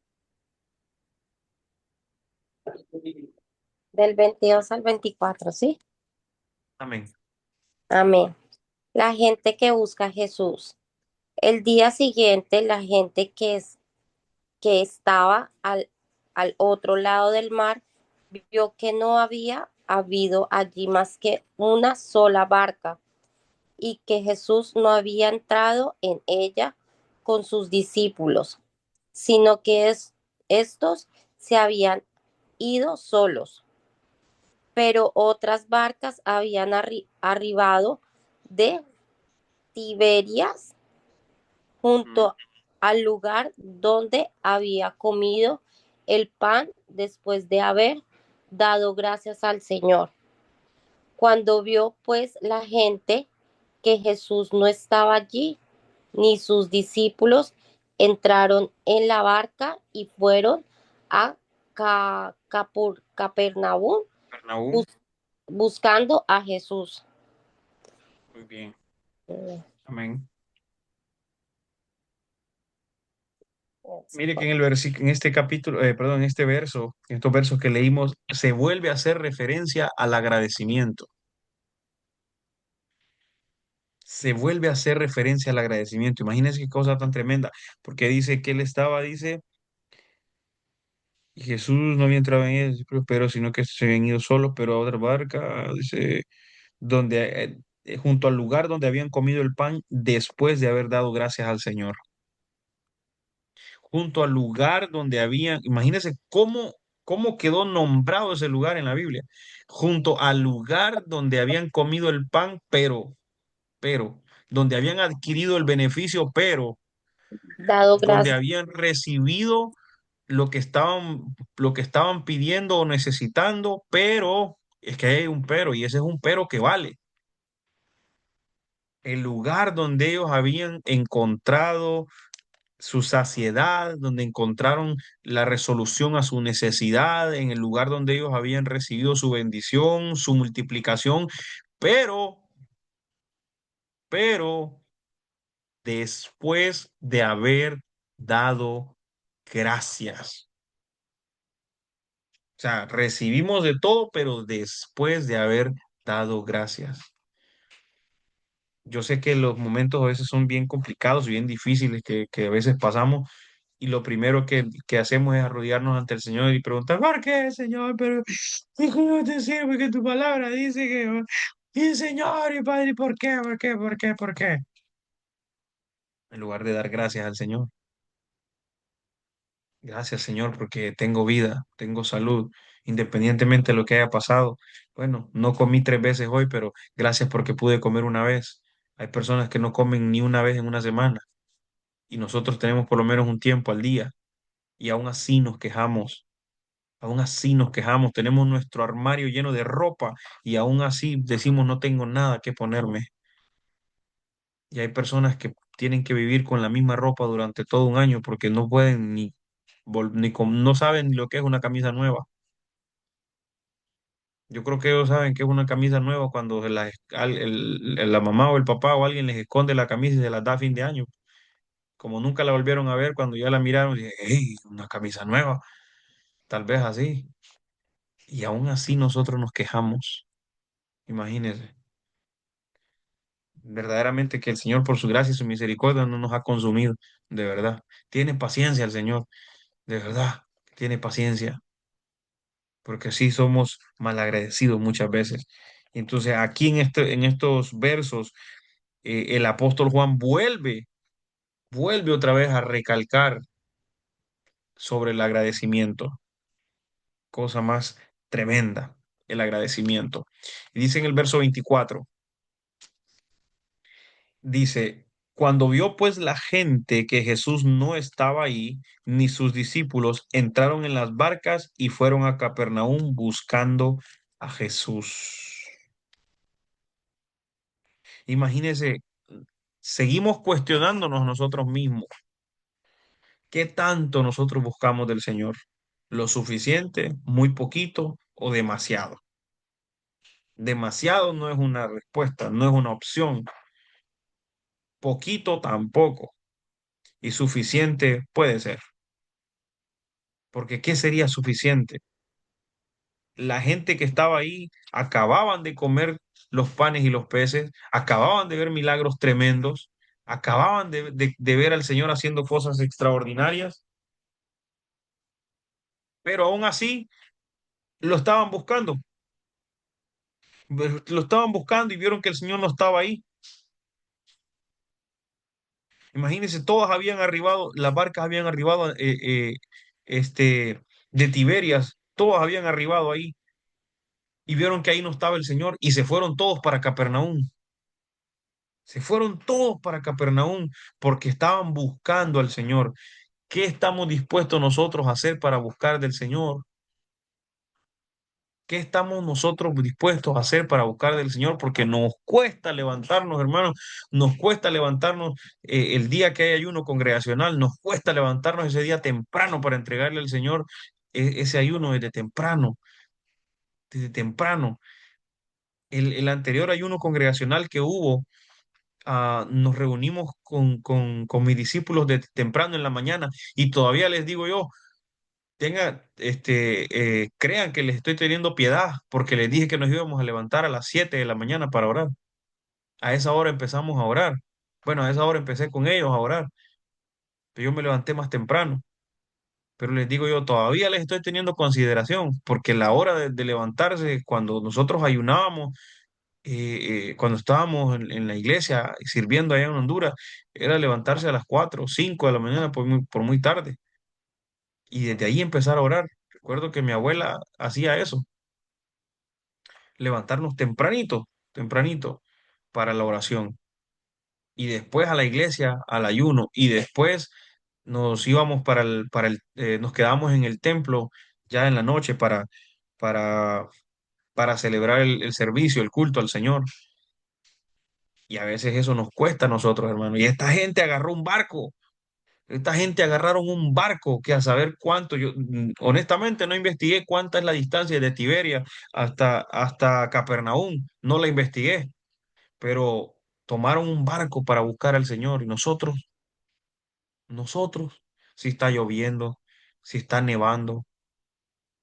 Del 22 al 24, ¿sí? Amén. Amén. La gente que busca a Jesús. El día siguiente, la gente que estaba al otro lado del mar vio que no había habido allí más que una sola barca y que Jesús no había entrado en ella con sus discípulos, sino que estos se habían ido solos. Pero otras barcas habían arribado de Tiberias Mm. junto al lugar donde había comido el pan después de haber dado gracias al Señor. Cuando vio pues la gente que Jesús no estaba allí, ni sus discípulos, entraron en la barca y fueron a Capernaum Bernabé, bus buscando a Jesús. muy bien. Amén. Mire que en en este capítulo, perdón, en este verso, en estos versos que leímos, se vuelve a hacer referencia al agradecimiento. Se vuelve a hacer referencia al agradecimiento. Imagínense qué cosa tan tremenda, porque dice que él estaba, dice, y Jesús no había entrado en él, pero sino que se habían ido solos, pero a otra barca, dice, donde, junto al lugar donde habían comido el pan después de haber dado gracias al Señor. Junto al lugar donde habían, imagínense cómo quedó nombrado ese lugar en la Biblia. Junto al lugar donde habían comido el pan, pero, donde habían adquirido el beneficio, pero Dado donde gracias. habían recibido lo que estaban pidiendo o necesitando, pero es que hay un pero y ese es un pero que vale. El lugar donde ellos habían encontrado su saciedad, donde encontraron la resolución a su necesidad, en el lugar donde ellos habían recibido su bendición, su multiplicación, pero, pero después de haber dado gracias. O sea, recibimos de todo, pero después de haber dado gracias. Yo sé que los momentos a veces son bien complicados y bien difíciles que a veces pasamos y lo primero que hacemos es arrodillarnos ante el Señor y preguntar, ¿por qué, Señor? Pero, hijo, no te sirve que tu palabra dice que... Y Señor, y Padre, ¿por qué? ¿Por qué? ¿Por qué? ¿Por qué? En lugar de dar gracias al Señor. Gracias, Señor, porque tengo vida, tengo salud, independientemente de lo que haya pasado. Bueno, no comí 3 veces hoy, pero gracias porque pude comer una vez. Hay personas que no comen ni una vez en una semana y nosotros tenemos por lo menos un tiempo al día y aún así nos quejamos. Aún así nos quejamos, tenemos nuestro armario lleno de ropa y aún así decimos no tengo nada que ponerme. Y hay personas que tienen que vivir con la misma ropa durante todo un año porque no pueden no saben lo que es una camisa nueva. Yo creo que ellos saben que es una camisa nueva cuando la mamá o el papá o alguien les esconde la camisa y se la da a fin de año. Como nunca la volvieron a ver, cuando ya la miraron, dije, hey, una camisa nueva, tal vez así. Y aún así nosotros nos quejamos. Imagínense. Verdaderamente que el Señor por su gracia y su misericordia no nos ha consumido, de verdad. Tiene paciencia el Señor, de verdad, tiene paciencia, porque así somos malagradecidos muchas veces. Y entonces aquí en estos versos, el apóstol Juan vuelve otra vez a recalcar sobre el agradecimiento, cosa más tremenda, el agradecimiento. Y dice en el verso 24. Dice, cuando vio pues la gente que Jesús no estaba ahí, ni sus discípulos, entraron en las barcas y fueron a Capernaum buscando a Jesús. Imagínense, seguimos cuestionándonos nosotros mismos. ¿Qué tanto nosotros buscamos del Señor? ¿Lo suficiente, muy poquito o demasiado? Demasiado no es una respuesta, no es una opción. Poquito tampoco. y suficiente puede ser. Porque ¿qué sería suficiente? La gente que estaba ahí acababan de comer los panes y los peces, acababan de ver milagros tremendos, acababan de ver al Señor haciendo cosas extraordinarias, pero aún así lo estaban buscando. Lo estaban buscando y vieron que el Señor no estaba ahí. Imagínense, todas habían arribado, las barcas habían arribado este, de Tiberias, todas habían arribado ahí y vieron que ahí no estaba el Señor y se fueron todos para Capernaum. Se fueron todos para Capernaum porque estaban buscando al Señor. ¿Qué estamos dispuestos nosotros a hacer para buscar del Señor? ¿Qué estamos nosotros dispuestos a hacer para buscar del Señor? Porque nos cuesta levantarnos, hermanos, nos cuesta levantarnos el día que hay ayuno congregacional, nos cuesta levantarnos ese día temprano para entregarle al Señor ese ayuno desde temprano, desde temprano. El anterior ayuno congregacional que hubo, nos reunimos con mis discípulos de temprano en la mañana y todavía les digo yo, crean que les estoy teniendo piedad porque les dije que nos íbamos a levantar a las 7 de la mañana para orar. A esa hora empezamos a orar. Bueno, a esa hora empecé con ellos a orar, pero yo me levanté más temprano. Pero les digo yo, todavía les estoy teniendo consideración porque la hora de levantarse, cuando nosotros ayunábamos, cuando estábamos en la iglesia sirviendo allá en Honduras, era levantarse a las 4 o 5 de la mañana por muy tarde y desde ahí empezar a orar. Recuerdo que mi abuela hacía eso, levantarnos tempranito, tempranito para la oración y después a la iglesia, al ayuno y después nos íbamos nos quedamos en el templo ya en la noche para, para celebrar el servicio, el culto al Señor. Y a veces eso nos cuesta a nosotros, hermano. Y esta gente agarró un barco. Esta gente agarraron un barco que a saber cuánto, yo honestamente no investigué cuánta es la distancia de Tiberia hasta Capernaum, no la investigué, pero tomaron un barco para buscar al Señor y nosotros, si está lloviendo, si está nevando,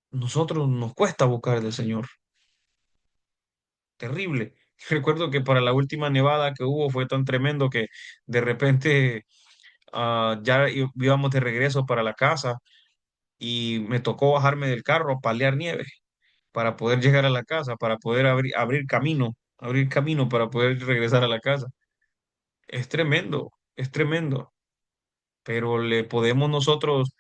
nosotros nos cuesta buscar del Señor. Terrible. Recuerdo que para la última nevada que hubo fue tan tremendo que de repente ya íbamos de regreso para la casa y me tocó bajarme del carro a palear nieve para poder llegar a la casa, para poder abrir camino para poder regresar a la casa. Es tremendo, pero le podemos nosotros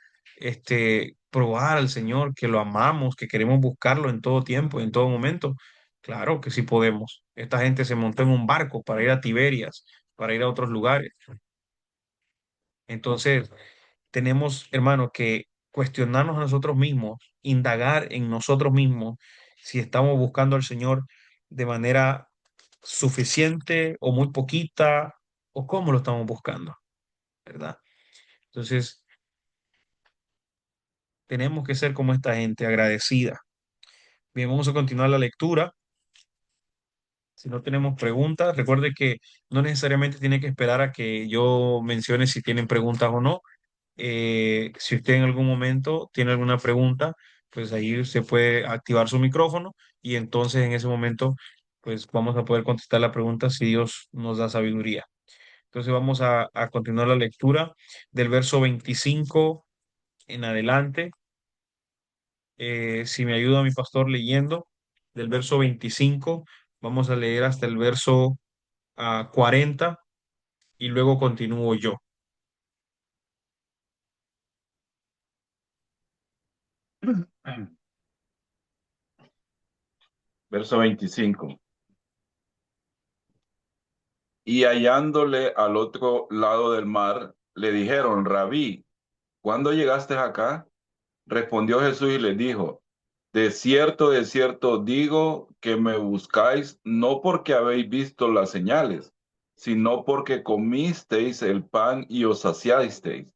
probar al Señor que lo amamos, que queremos buscarlo en todo tiempo, en todo momento. Claro que sí podemos. Esta gente se montó en un barco para ir a Tiberias, para ir a otros lugares. Entonces, tenemos, hermano, que cuestionarnos a nosotros mismos, indagar en nosotros mismos si estamos buscando al Señor de manera suficiente o muy poquita o cómo lo estamos buscando, ¿verdad? Entonces, tenemos que ser como esta gente, agradecida. Bien, vamos a continuar la lectura. Si no tenemos preguntas, recuerde que no necesariamente tiene que esperar a que yo mencione si tienen preguntas o no. Si usted en algún momento tiene alguna pregunta, pues ahí se puede activar su micrófono y entonces en ese momento, pues vamos a poder contestar la pregunta si Dios nos da sabiduría. Entonces vamos a continuar la lectura del verso 25 en adelante. Si me ayuda mi pastor leyendo, del verso 25 vamos a leer hasta el verso 40 y luego continúo yo. Verso 25. Y hallándole al otro lado del mar, le dijeron, Rabí, ¿cuándo llegaste acá? Respondió Jesús y les dijo, de cierto digo que me buscáis no porque habéis visto las señales, sino porque comisteis el pan y os saciasteis.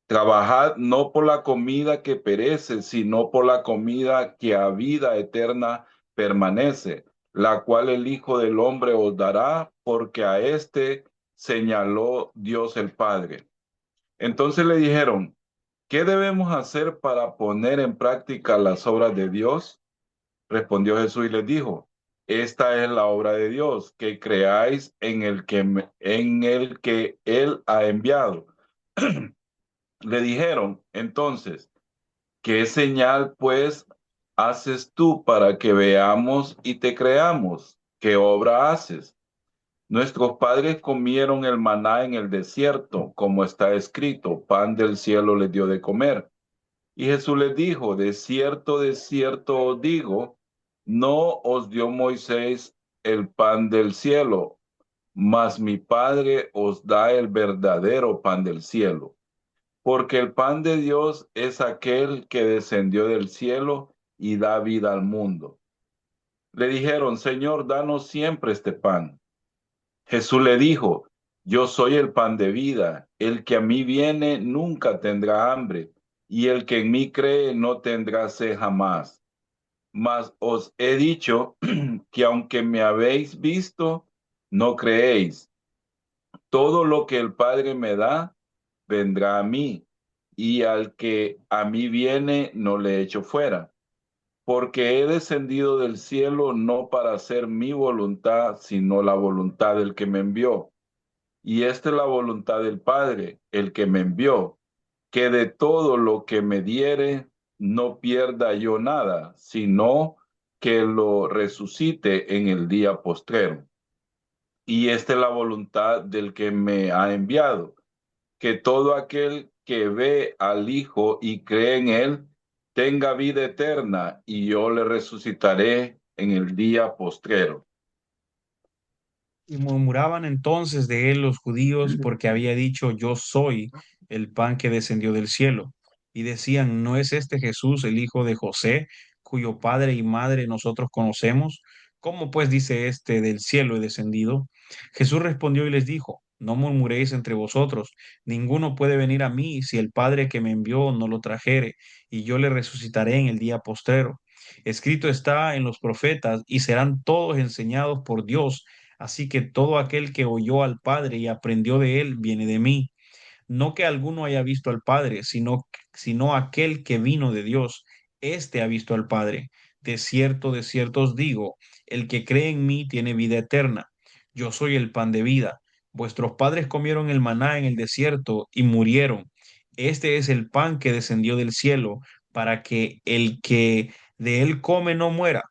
Trabajad no por la comida que perece, sino por la comida que a vida eterna permanece, la cual el Hijo del Hombre os dará, porque a éste señaló Dios el Padre. Entonces le dijeron, ¿qué debemos hacer para poner en práctica las obras de Dios? Respondió Jesús y les dijo, esta es la obra de Dios, que creáis en el que Él ha enviado. Le dijeron, entonces, ¿qué señal pues haces tú para que veamos y te creamos? ¿Qué obra haces? Nuestros padres comieron el maná en el desierto, como está escrito, pan del cielo les dio de comer. Y Jesús les dijo, de cierto os digo, no os dio Moisés el pan del cielo, mas mi Padre os da el verdadero pan del cielo. Porque el pan de Dios es aquel que descendió del cielo y da vida al mundo. Le dijeron, Señor, danos siempre este pan. Jesús le dijo, yo soy el pan de vida, el que a mí viene nunca tendrá hambre, y el que en mí cree no tendrá sed jamás. Mas os he dicho que aunque me habéis visto, no creéis. Todo lo que el Padre me da, vendrá a mí, y al que a mí viene, no le echo fuera. Porque he descendido del cielo no para hacer mi voluntad, sino la voluntad del que me envió. Y esta es la voluntad del Padre, el que me envió, que de todo lo que me diere, no pierda yo nada, sino que lo resucite en el día postrero. Y esta es la voluntad del que me ha enviado, que todo aquel que ve al Hijo y cree en él, tenga vida eterna, y yo le resucitaré en el día postrero. Y murmuraban entonces de él los judíos porque había dicho, yo soy el pan que descendió del cielo. Y decían, ¿no es este Jesús el hijo de José, cuyo padre y madre nosotros conocemos? ¿Cómo pues dice este del cielo he descendido? Jesús respondió y les dijo, no murmuréis entre vosotros, ninguno puede venir a mí si el Padre que me envió no lo trajere, y yo le resucitaré en el día postrero. Escrito está en los profetas, y serán todos enseñados por Dios. Así que todo aquel que oyó al Padre y aprendió de él viene de mí. No que alguno haya visto al Padre, sino aquel que vino de Dios. Este ha visto al Padre. De cierto os digo, el que cree en mí tiene vida eterna. Yo soy el pan de vida. Vuestros padres comieron el maná en el desierto y murieron. Este es el pan que descendió del cielo, para que el que de él come no muera.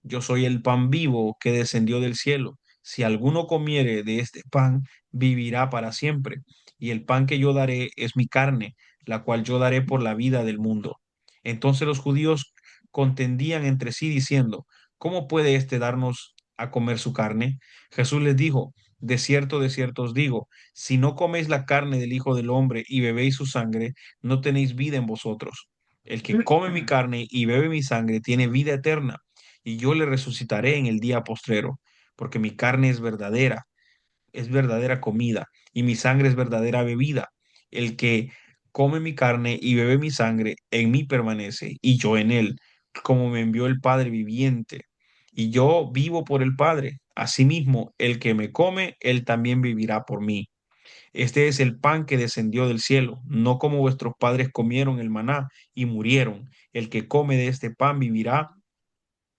Yo soy el pan vivo que descendió del cielo. Si alguno comiere de este pan, vivirá para siempre, y el pan que yo daré es mi carne, la cual yo daré por la vida del mundo. Entonces los judíos contendían entre sí diciendo, ¿cómo puede éste darnos a comer su carne? Jesús les dijo, de cierto os digo, si no coméis la carne del Hijo del Hombre y bebéis su sangre, no tenéis vida en vosotros. El que come mi carne y bebe mi sangre tiene vida eterna, y yo le resucitaré en el día postrero, porque mi carne es verdadera comida, y mi sangre es verdadera bebida. El que come mi carne y bebe mi sangre, en mí permanece, y yo en él, como me envió el Padre viviente, y yo vivo por el Padre. Asimismo, el que me come, él también vivirá por mí. Este es el pan que descendió del cielo, no como vuestros padres comieron el maná y murieron. El que come de este pan vivirá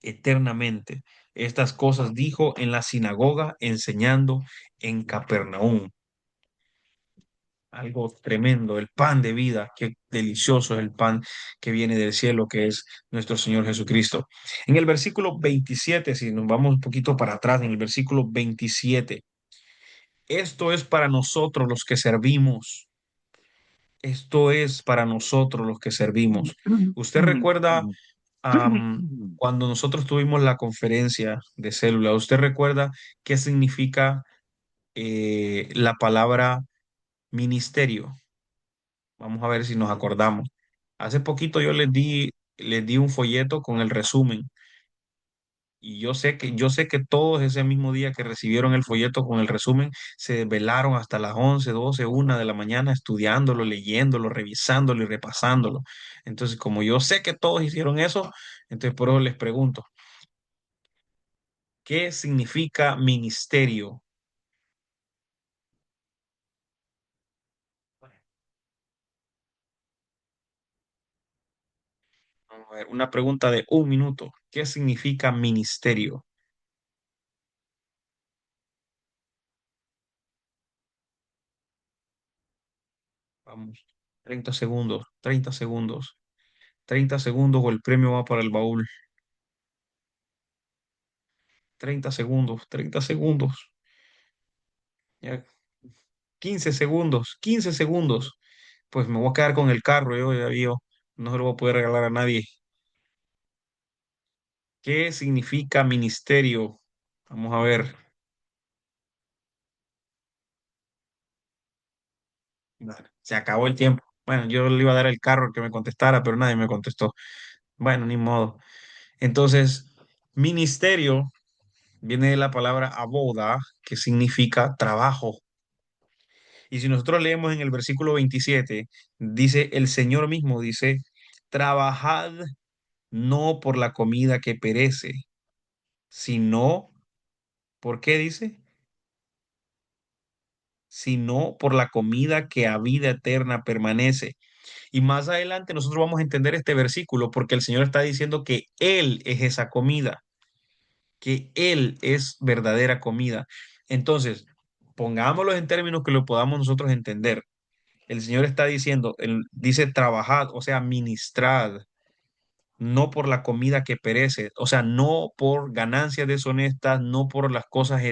eternamente. Estas cosas dijo en la sinagoga enseñando en Capernaum. Algo tremendo, el pan de vida, qué delicioso es el pan que viene del cielo, que es nuestro Señor Jesucristo. En el versículo 27, si nos vamos un poquito para atrás, en el versículo 27, esto es para nosotros los que servimos. Esto es para nosotros los que servimos. ¿Usted recuerda cuando nosotros tuvimos la conferencia de célula? ¿Usted recuerda qué significa la palabra ministerio? Vamos a ver si nos acordamos. Hace poquito les di un folleto con el resumen. Y yo sé que todos ese mismo día que recibieron el folleto con el resumen, se desvelaron hasta las 11 12 1 de la mañana estudiándolo, leyéndolo, revisándolo y repasándolo. Entonces, como yo sé que todos hicieron eso, entonces por eso les pregunto, ¿qué significa ministerio? ver, una pregunta de 1 minuto. ¿Qué significa ministerio? Vamos, 30 segundos, 30 segundos, 30 segundos o el premio va para el baúl. 30 segundos, 30 segundos. Ya, 15 segundos, 15 segundos. Pues me voy a quedar con el carro, yo no se lo voy a poder regalar a nadie. ¿Qué significa ministerio? Vamos a ver. Vale, se acabó el tiempo. Bueno, yo le iba a dar el carro que me contestara, pero nadie me contestó. Bueno, ni modo. Entonces, ministerio viene de la palabra aboda, que significa trabajo. Y si nosotros leemos en el versículo 27, dice, el Señor mismo dice, trabajad no por la comida que perece, sino, ¿por qué dice? Sino por la comida que a vida eterna permanece. Y más adelante nosotros vamos a entender este versículo porque el Señor está diciendo que Él es esa comida, que Él es verdadera comida. Entonces, pongámoslo en términos que lo podamos nosotros entender. El Señor está diciendo, Él dice trabajad, o sea, ministrad, no por la comida que perece, o sea, no por ganancias deshonestas, no por las cosas,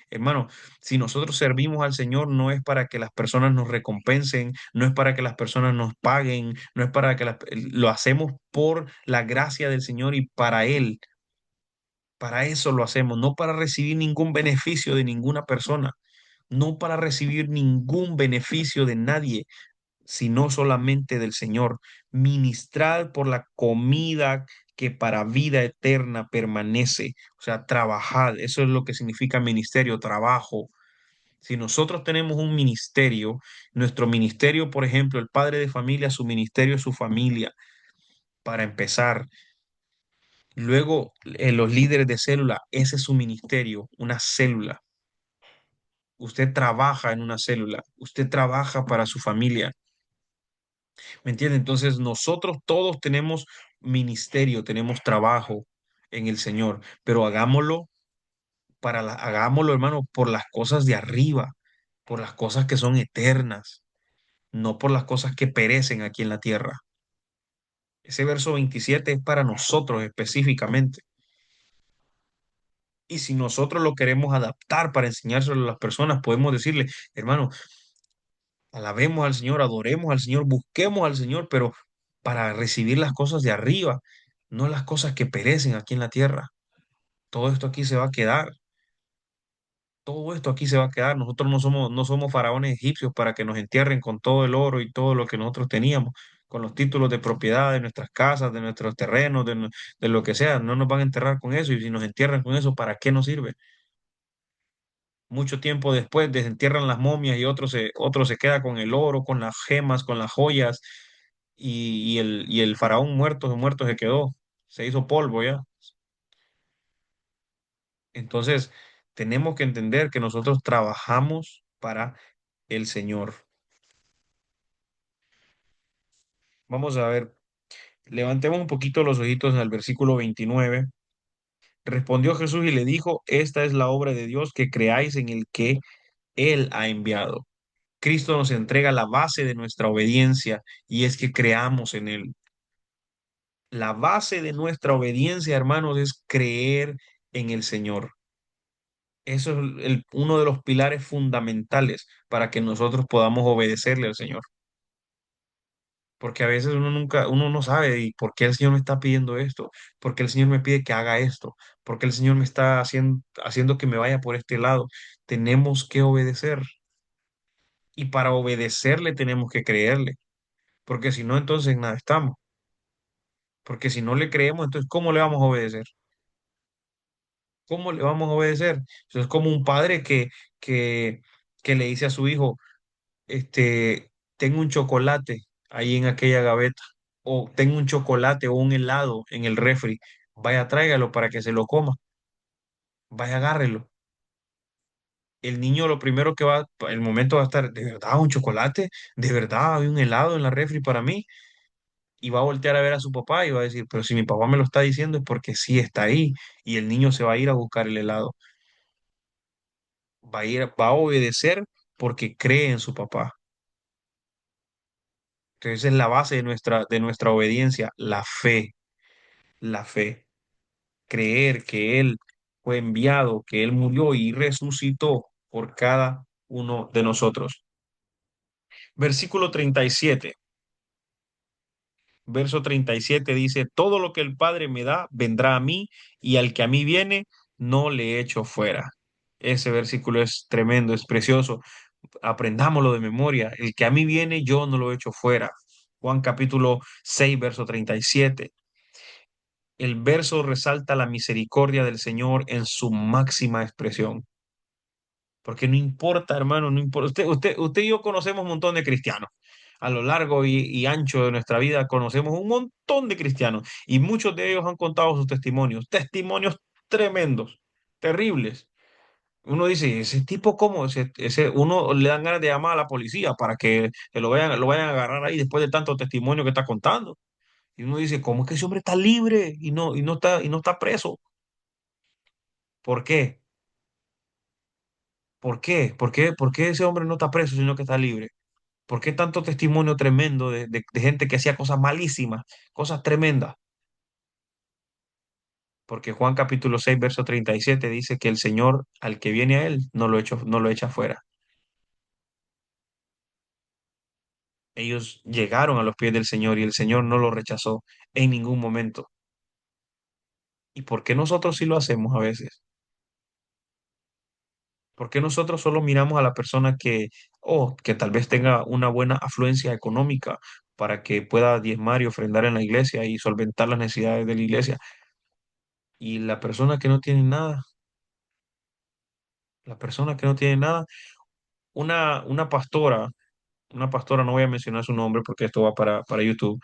hermano, si nosotros servimos al Señor no es para que las personas nos recompensen, no es para que las personas nos paguen, no es para que lo hacemos por la gracia del Señor y para Él. Para eso lo hacemos, no para recibir ningún beneficio de ninguna persona, no para recibir ningún beneficio de nadie, sino solamente del Señor. Ministrad por la comida que para vida eterna permanece. O sea, trabajad. Eso es lo que significa ministerio, trabajo. Si nosotros tenemos un ministerio, nuestro ministerio, por ejemplo, el padre de familia, su ministerio es su familia, para empezar. Luego, los líderes de célula, ese es su ministerio, una célula. Usted trabaja en una célula, usted trabaja para su familia. ¿Me entiende? Entonces nosotros todos tenemos ministerio, tenemos trabajo en el Señor, pero hagámoslo hagámoslo, hermano, por las cosas de arriba, por las cosas que son eternas, no por las cosas que perecen aquí en la tierra. Ese verso 27 es para nosotros específicamente. Y si nosotros lo queremos adaptar para enseñárselo a las personas, podemos decirle, hermano, alabemos al Señor, adoremos al Señor, busquemos al Señor, pero para recibir las cosas de arriba, no las cosas que perecen aquí en la tierra. Todo esto aquí se va a quedar. Todo esto aquí se va a quedar. Nosotros no somos faraones egipcios para que nos entierren con todo el oro y todo lo que nosotros teníamos, con los títulos de propiedad de nuestras casas, de nuestros terrenos, de lo que sea. No nos van a enterrar con eso. Y si nos entierran con eso, ¿para qué nos sirve? Mucho tiempo después desentierran las momias y otro se queda con el oro, con las gemas, con las joyas y el faraón muerto se quedó, se hizo polvo ya. Entonces, tenemos que entender que nosotros trabajamos para el Señor. Vamos a ver, levantemos un poquito los ojitos al versículo 29. Respondió Jesús y le dijo, esta es la obra de Dios, que creáis en el que Él ha enviado. Cristo nos entrega la base de nuestra obediencia y es que creamos en Él. La base de nuestra obediencia, hermanos, es creer en el Señor. Eso es uno de los pilares fundamentales para que nosotros podamos obedecerle al Señor. Porque a veces uno no sabe y por qué el Señor me está pidiendo esto, por qué el Señor me pide que haga esto, por qué el Señor me está haciendo que me vaya por este lado. Tenemos que obedecer y para obedecerle tenemos que creerle, porque si no, entonces nada estamos. Porque si no le creemos, entonces ¿cómo le vamos a obedecer? ¿Cómo le vamos a obedecer? Eso es como un padre que, que le dice a su hijo, tengo un chocolate ahí en aquella gaveta, o tengo un chocolate o un helado en el refri, vaya, tráigalo para que se lo coma, vaya, agárrelo. El niño lo primero que el momento va a estar, ¿de verdad un chocolate? ¿De verdad hay un helado en la refri para mí? y va a voltear a ver a su papá y va a decir, pero si mi papá me lo está diciendo es porque sí está ahí y el niño se va a ir a buscar el helado. Va a obedecer porque cree en su papá. Entonces esa es la base de nuestra obediencia, la fe. Creer que Él fue enviado, que Él murió y resucitó por cada uno de nosotros. Versículo 37. Verso 37 dice, todo lo que el Padre me da vendrá a mí y al que a mí viene no le echo fuera. Ese versículo es tremendo, es precioso. Aprendámoslo de memoria. El que a mí viene yo no lo echo fuera. Juan capítulo 6, verso 37. El verso resalta la misericordia del Señor en su máxima expresión. Porque no importa, hermano, no importa. Usted y yo conocemos un montón de cristianos. A lo largo y ancho de nuestra vida conocemos un montón de cristianos y muchos de ellos han contado sus testimonios, testimonios tremendos, terribles. Uno dice, ese tipo cómo, uno le dan ganas de llamar a la policía para que lo vayan a agarrar ahí después de tanto testimonio que está contando. Y uno dice, ¿cómo es que ese hombre está libre y no está preso? ¿Por qué? ¿Por qué? ¿Por qué ese hombre no está preso sino que está libre? ¿Por qué tanto testimonio tremendo de gente que hacía cosas malísimas, cosas tremendas? Porque Juan capítulo 6 verso 37 dice que el Señor al que viene a él no lo echa fuera. Ellos llegaron a los pies del Señor y el Señor no lo rechazó en ningún momento. ¿Y por qué nosotros sí lo hacemos a veces? ¿Por qué nosotros solo miramos a la persona que tal vez tenga una buena afluencia económica para que pueda diezmar y ofrendar en la iglesia y solventar las necesidades de la iglesia? Y la persona que no tiene nada, la persona que no tiene nada, una pastora, no voy a mencionar su nombre porque esto va para YouTube.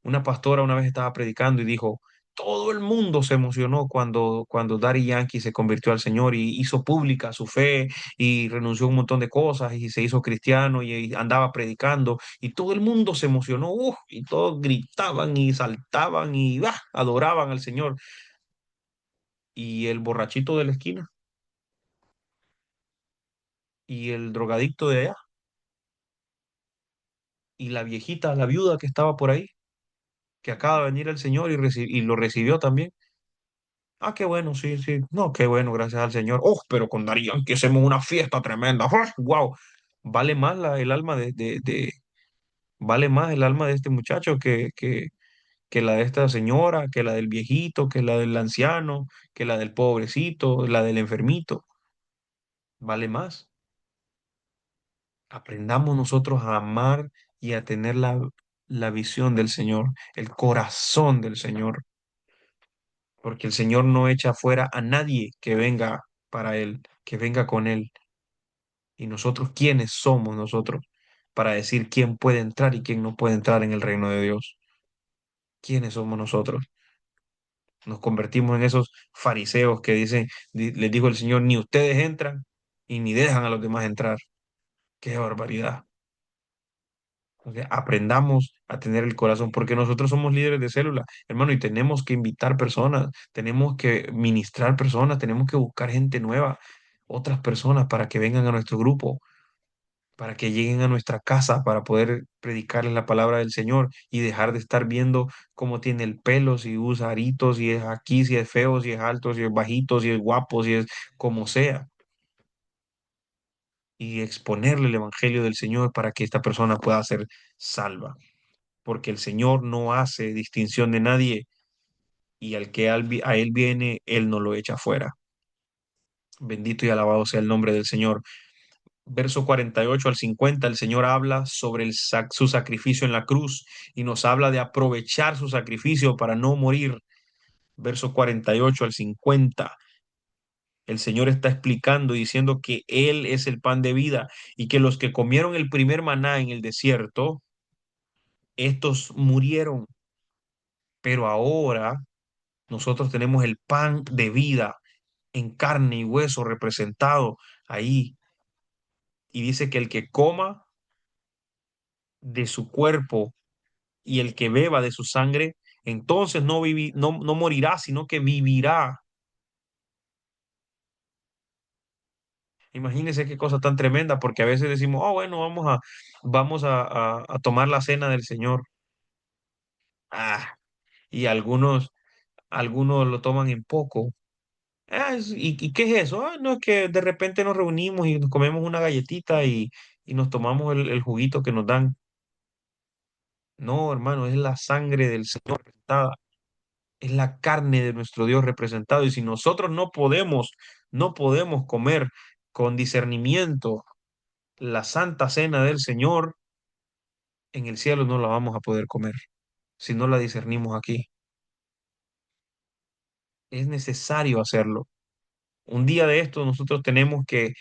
Una pastora una vez estaba predicando y dijo, todo el mundo se emocionó cuando Daddy Yankee se convirtió al Señor y hizo pública su fe y renunció a un montón de cosas y se hizo cristiano y andaba predicando y todo el mundo se emocionó, y todos gritaban y saltaban y adoraban al Señor. Y el borrachito de la esquina y el drogadicto de allá y la viejita, la viuda que estaba por ahí, que acaba de venir el Señor y lo recibió también. Ah, qué bueno, sí, sí. No, qué bueno, gracias al Señor. Oh, pero con Darían que hacemos una fiesta tremenda. Wow. Vale más el alma vale más el alma de este muchacho que la de esta señora, que la del viejito, que la del anciano, que la del pobrecito, la del enfermito. Vale más. Aprendamos nosotros a amar y a tener la visión del Señor, el corazón del Señor, porque el Señor no echa fuera a nadie que venga para Él, que venga con Él. Y nosotros, ¿quiénes somos nosotros para decir quién puede entrar y quién no puede entrar en el reino de Dios? ¿Quiénes somos nosotros? Nos convertimos en esos fariseos que dicen, les dijo el Señor, ni ustedes entran y ni dejan a los demás entrar. ¡Qué barbaridad! Entonces, aprendamos a tener el corazón, porque nosotros somos líderes de célula, hermano, y tenemos que invitar personas, tenemos que ministrar personas, tenemos que buscar gente nueva, otras personas para que vengan a nuestro grupo, para que lleguen a nuestra casa, para poder predicarles la palabra del Señor y dejar de estar viendo cómo tiene el pelo, si usa aritos, si es aquí, si es feo, si es alto, si es bajito, si es guapo, si es como sea, y exponerle el evangelio del Señor para que esta persona pueda ser salva, porque el Señor no hace distinción de nadie y al que a él viene, él no lo echa fuera. Bendito y alabado sea el nombre del Señor. Verso 48 al 50, el Señor habla sobre su sacrificio en la cruz y nos habla de aprovechar su sacrificio para no morir. Verso 48 al 50, el Señor está explicando y diciendo que Él es el pan de vida y que los que comieron el primer maná en el desierto, estos murieron, pero ahora nosotros tenemos el pan de vida en carne y hueso representado ahí. Y dice que el que coma de su cuerpo y el que beba de su sangre, entonces no morirá, sino que vivirá. Imagínense qué cosa tan tremenda, porque a veces decimos, oh, bueno, vamos a tomar la cena del Señor. Ah, y algunos lo toman en poco. ¿Y qué es eso? Ah, no, es que de repente nos reunimos y nos comemos una galletita y nos tomamos el juguito que nos dan. No, hermano, es la sangre del Señor representada, es la carne de nuestro Dios representado. Y si nosotros no podemos comer con discernimiento la santa cena del Señor, en el cielo no la vamos a poder comer si no la discernimos aquí. Es necesario hacerlo. Un día de esto nosotros tenemos que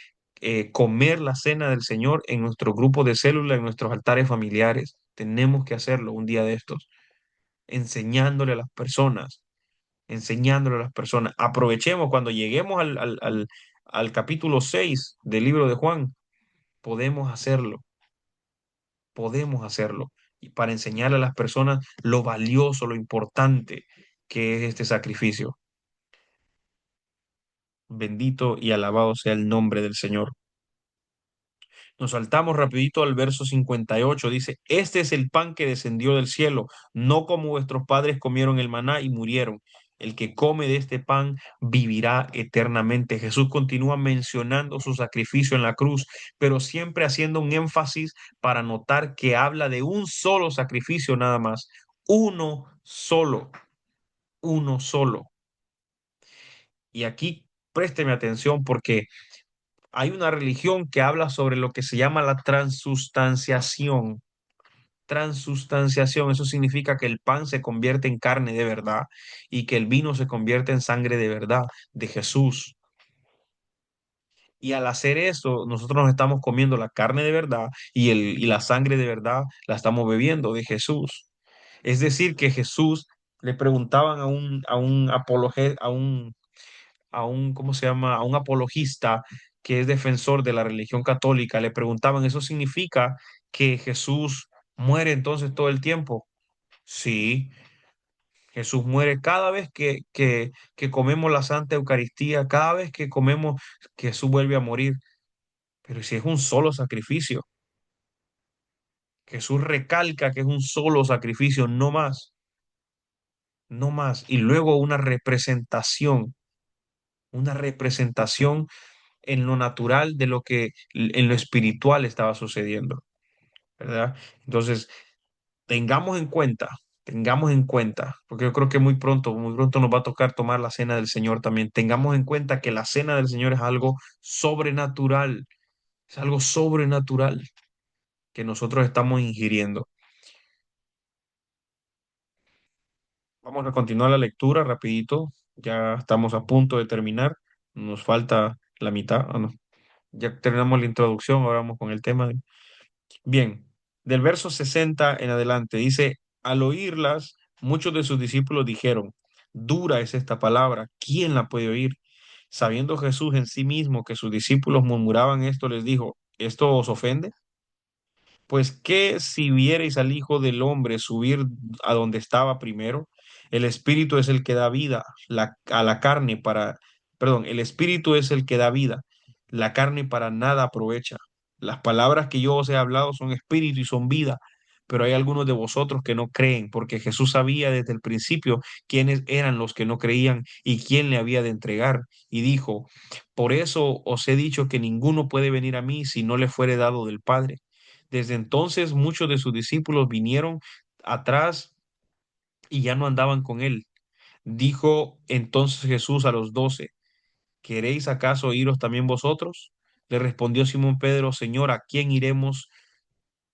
comer la cena del Señor en nuestro grupo de célula, en nuestros altares familiares. Tenemos que hacerlo un día de estos, enseñándole a las personas, enseñándole a las personas. Aprovechemos cuando lleguemos al capítulo 6 del libro de Juan, podemos hacerlo, podemos hacerlo. Y para enseñarle a las personas lo valioso, lo importante que es este sacrificio. Bendito y alabado sea el nombre del Señor. Nos saltamos rapidito al verso 58. Dice, este es el pan que descendió del cielo, no como vuestros padres comieron el maná y murieron. El que come de este pan vivirá eternamente. Jesús continúa mencionando su sacrificio en la cruz, pero siempre haciendo un énfasis para notar que habla de un solo sacrificio nada más. Uno solo, uno solo. Y aquí présteme atención porque hay una religión que habla sobre lo que se llama la transustanciación. Transustanciación, eso significa que el pan se convierte en carne de verdad y que el vino se convierte en sangre de verdad de Jesús. Y al hacer eso, nosotros nos estamos comiendo la carne de verdad y la sangre de verdad la estamos bebiendo de Jesús. Es decir, que Jesús le preguntaban a un ¿cómo se llama? A un apologista que es defensor de la religión católica, le preguntaban, ¿eso significa que Jesús muere entonces todo el tiempo? Sí, Jesús muere cada vez que comemos la Santa Eucaristía, cada vez que comemos, Jesús vuelve a morir. Pero si es un solo sacrificio, Jesús recalca que es un solo sacrificio, no más, no más. Y luego una representación en lo natural de lo que en lo espiritual estaba sucediendo, ¿verdad? Entonces, tengamos en cuenta, porque yo creo que muy pronto nos va a tocar tomar la cena del Señor también. Tengamos en cuenta que la cena del Señor es algo sobrenatural que nosotros estamos ingiriendo. Vamos a continuar la lectura rapidito, ya estamos a punto de terminar, nos falta la mitad, no. Ya terminamos la introducción, ahora vamos con el tema. Bien, del verso 60 en adelante dice, al oírlas, muchos de sus discípulos dijeron, dura es esta palabra, ¿quién la puede oír? Sabiendo Jesús en sí mismo que sus discípulos murmuraban esto, les dijo, ¿esto os ofende? Pues qué si vierais al Hijo del Hombre subir a donde estaba primero, el Espíritu es el que da vida a la carne perdón, el Espíritu es el que da vida, la carne para nada aprovecha. Las palabras que yo os he hablado son espíritu y son vida, pero hay algunos de vosotros que no creen, porque Jesús sabía desde el principio quiénes eran los que no creían y quién le había de entregar, y dijo, por eso os he dicho que ninguno puede venir a mí si no le fuere dado del Padre. Desde entonces muchos de sus discípulos vinieron atrás y ya no andaban con él. Dijo entonces Jesús a los 12, ¿queréis acaso iros también vosotros? Le respondió Simón Pedro, Señor, ¿a quién iremos?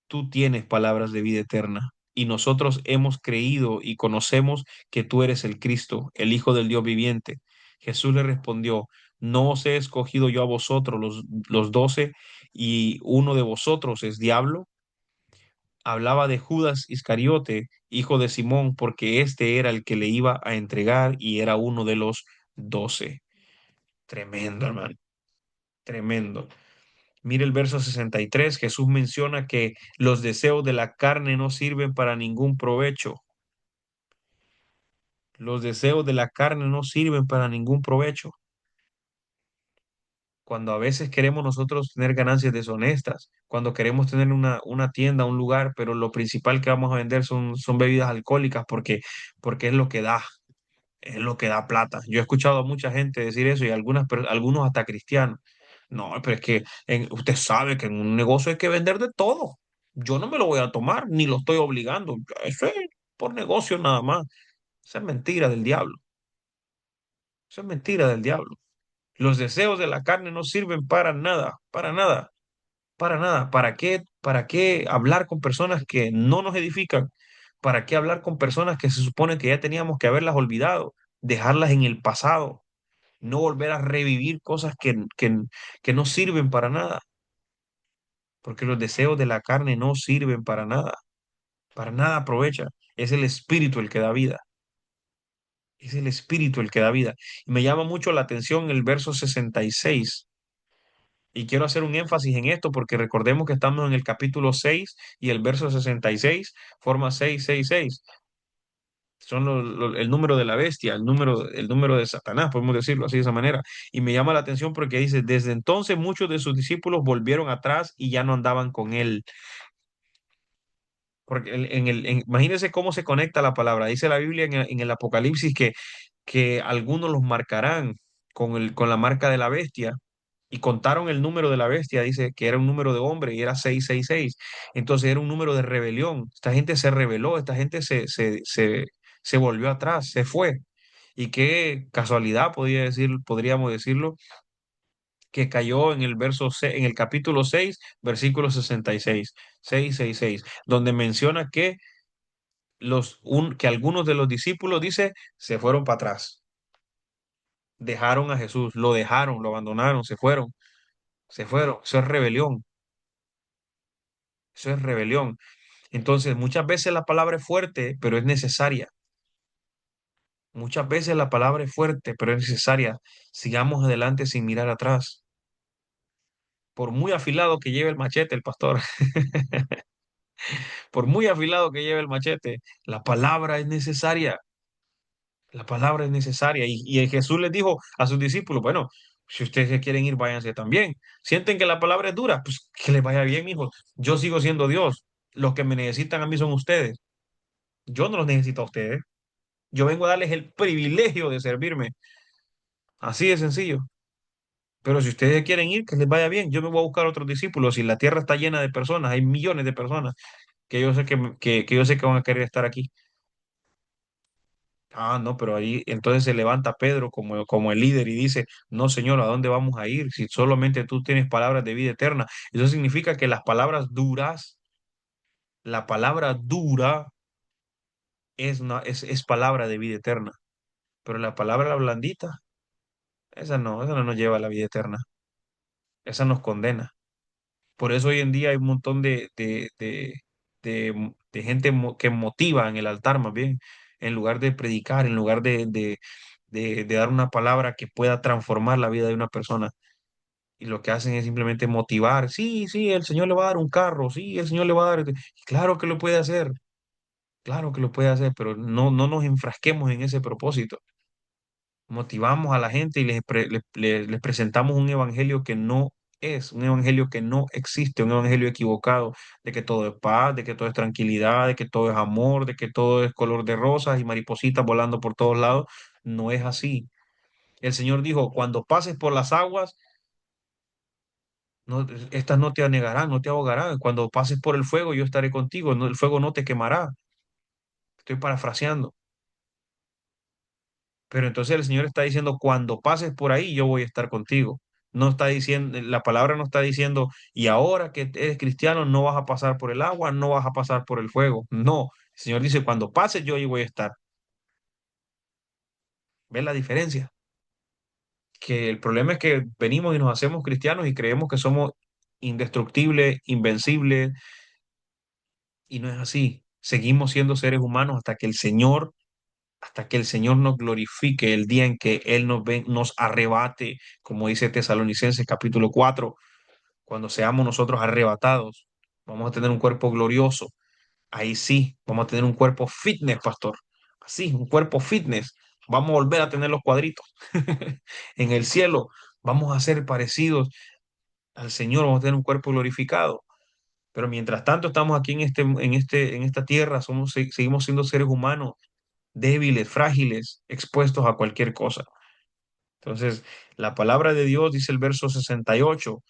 Tú tienes palabras de vida eterna, y nosotros hemos creído y conocemos que tú eres el Cristo, el Hijo del Dios viviente. Jesús le respondió, no os he escogido yo a vosotros los 12, y uno de vosotros es diablo. Hablaba de Judas Iscariote, hijo de Simón, porque este era el que le iba a entregar y era uno de los 12. Tremendo, hermano, tremendo. Mire el verso 63. Jesús menciona que los deseos de la carne no sirven para ningún provecho. Los deseos de la carne no sirven para ningún provecho. Cuando a veces queremos nosotros tener ganancias deshonestas, cuando queremos tener una tienda, un lugar, pero lo principal que vamos a vender son bebidas alcohólicas porque es lo que da plata. Yo he escuchado a mucha gente decir eso y algunos hasta cristianos. No, pero es que usted sabe que en un negocio hay que vender de todo. Yo no me lo voy a tomar, ni lo estoy obligando. Eso es por negocio nada más. Esa es mentira del diablo. Eso es mentira del diablo. Los deseos de la carne no sirven para nada, para nada, para nada. Para qué hablar con personas que no nos edifican? ¿Para qué hablar con personas que se supone que ya teníamos que haberlas olvidado, dejarlas en el pasado, no volver a revivir cosas que no sirven para nada? Porque los deseos de la carne no sirven para nada aprovecha. Es el espíritu el que da vida. Es el espíritu el que da vida. Y me llama mucho la atención el verso 66. Y quiero hacer un énfasis en esto porque recordemos que estamos en el capítulo 6 y el verso 66 forma 666. Son el número de la bestia, el número de Satanás, podemos decirlo así de esa manera. Y me llama la atención porque dice, desde entonces muchos de sus discípulos volvieron atrás y ya no andaban con él. Porque imagínense cómo se conecta la palabra. Dice la Biblia en el Apocalipsis que algunos los marcarán con la marca de la bestia y contaron el número de la bestia, dice que era un número de hombre y era 666. Entonces era un número de rebelión. Esta gente se rebeló, esta gente se volvió atrás, se fue. Y qué casualidad, podríamos decirlo, que cayó en en el capítulo 6 versículo 66, 666, donde menciona que que algunos de los discípulos, dice, se fueron para atrás, dejaron a Jesús, lo dejaron, lo abandonaron, se fueron. Eso es rebelión, eso es rebelión. Entonces, muchas veces la palabra es fuerte, pero es necesaria. Muchas veces la palabra es fuerte, pero es necesaria. Sigamos adelante sin mirar atrás. Por muy afilado que lleve el machete el pastor, por muy afilado que lleve el machete, la palabra es necesaria. La palabra es necesaria. Y Jesús les dijo a sus discípulos, bueno, si ustedes se quieren ir, váyanse también. Sienten que la palabra es dura, pues que les vaya bien, hijos. Yo sigo siendo Dios. Los que me necesitan a mí son ustedes. Yo no los necesito a ustedes. Yo vengo a darles el privilegio de servirme. Así de sencillo. Pero si ustedes quieren ir, que les vaya bien. Yo me voy a buscar otros discípulos. Si la tierra está llena de personas, hay millones de personas que yo sé que yo sé que van a querer estar aquí. Ah, no, pero ahí entonces se levanta Pedro como el líder y dice, no, Señor, ¿a dónde vamos a ir? Si solamente tú tienes palabras de vida eterna. Eso significa que las palabras duras, la palabra dura es palabra de vida eterna. Pero la palabra blandita, esa no nos lleva a la vida eterna. Esa nos condena. Por eso hoy en día hay un montón de gente que motiva en el altar más bien, en lugar de predicar, en lugar de dar una palabra que pueda transformar la vida de una persona. Y lo que hacen es simplemente motivar. Sí, sí, el Señor le va a dar un carro, sí, el Señor le va a dar. Claro que lo puede hacer, claro que lo puede hacer, pero no nos enfrasquemos en ese propósito. Motivamos a la gente y les presentamos un evangelio que no es, un evangelio que no existe, un evangelio equivocado, de que todo es paz, de que todo es tranquilidad, de que todo es amor, de que todo es color de rosas y maripositas volando por todos lados. No es así. El Señor dijo, cuando pases por las aguas, no, estas no te anegarán, no te ahogarán. Cuando pases por el fuego, yo estaré contigo, el fuego no te quemará. Estoy parafraseando. Pero entonces el Señor está diciendo, cuando pases por ahí, yo voy a estar contigo. No está diciendo, la palabra no está diciendo, y ahora que eres cristiano, no vas a pasar por el agua, no vas a pasar por el fuego. No, el Señor dice, cuando pases, yo ahí voy a estar. ¿Ves la diferencia? Que el problema es que venimos y nos hacemos cristianos y creemos que somos indestructibles, invencibles, y no es así. Seguimos siendo seres humanos hasta que el Señor nos glorifique el día en que Él nos arrebate, como dice Tesalonicenses capítulo 4. cuando seamos nosotros arrebatados, vamos a tener un cuerpo glorioso. Ahí sí, vamos a tener un cuerpo fitness, pastor. Así, un cuerpo fitness. Vamos a volver a tener los cuadritos. En el cielo vamos a ser parecidos al Señor, vamos a tener un cuerpo glorificado. Pero mientras tanto estamos aquí en esta tierra, seguimos siendo seres humanos, débiles, frágiles, expuestos a cualquier cosa. Entonces, la palabra de Dios dice el verso 68.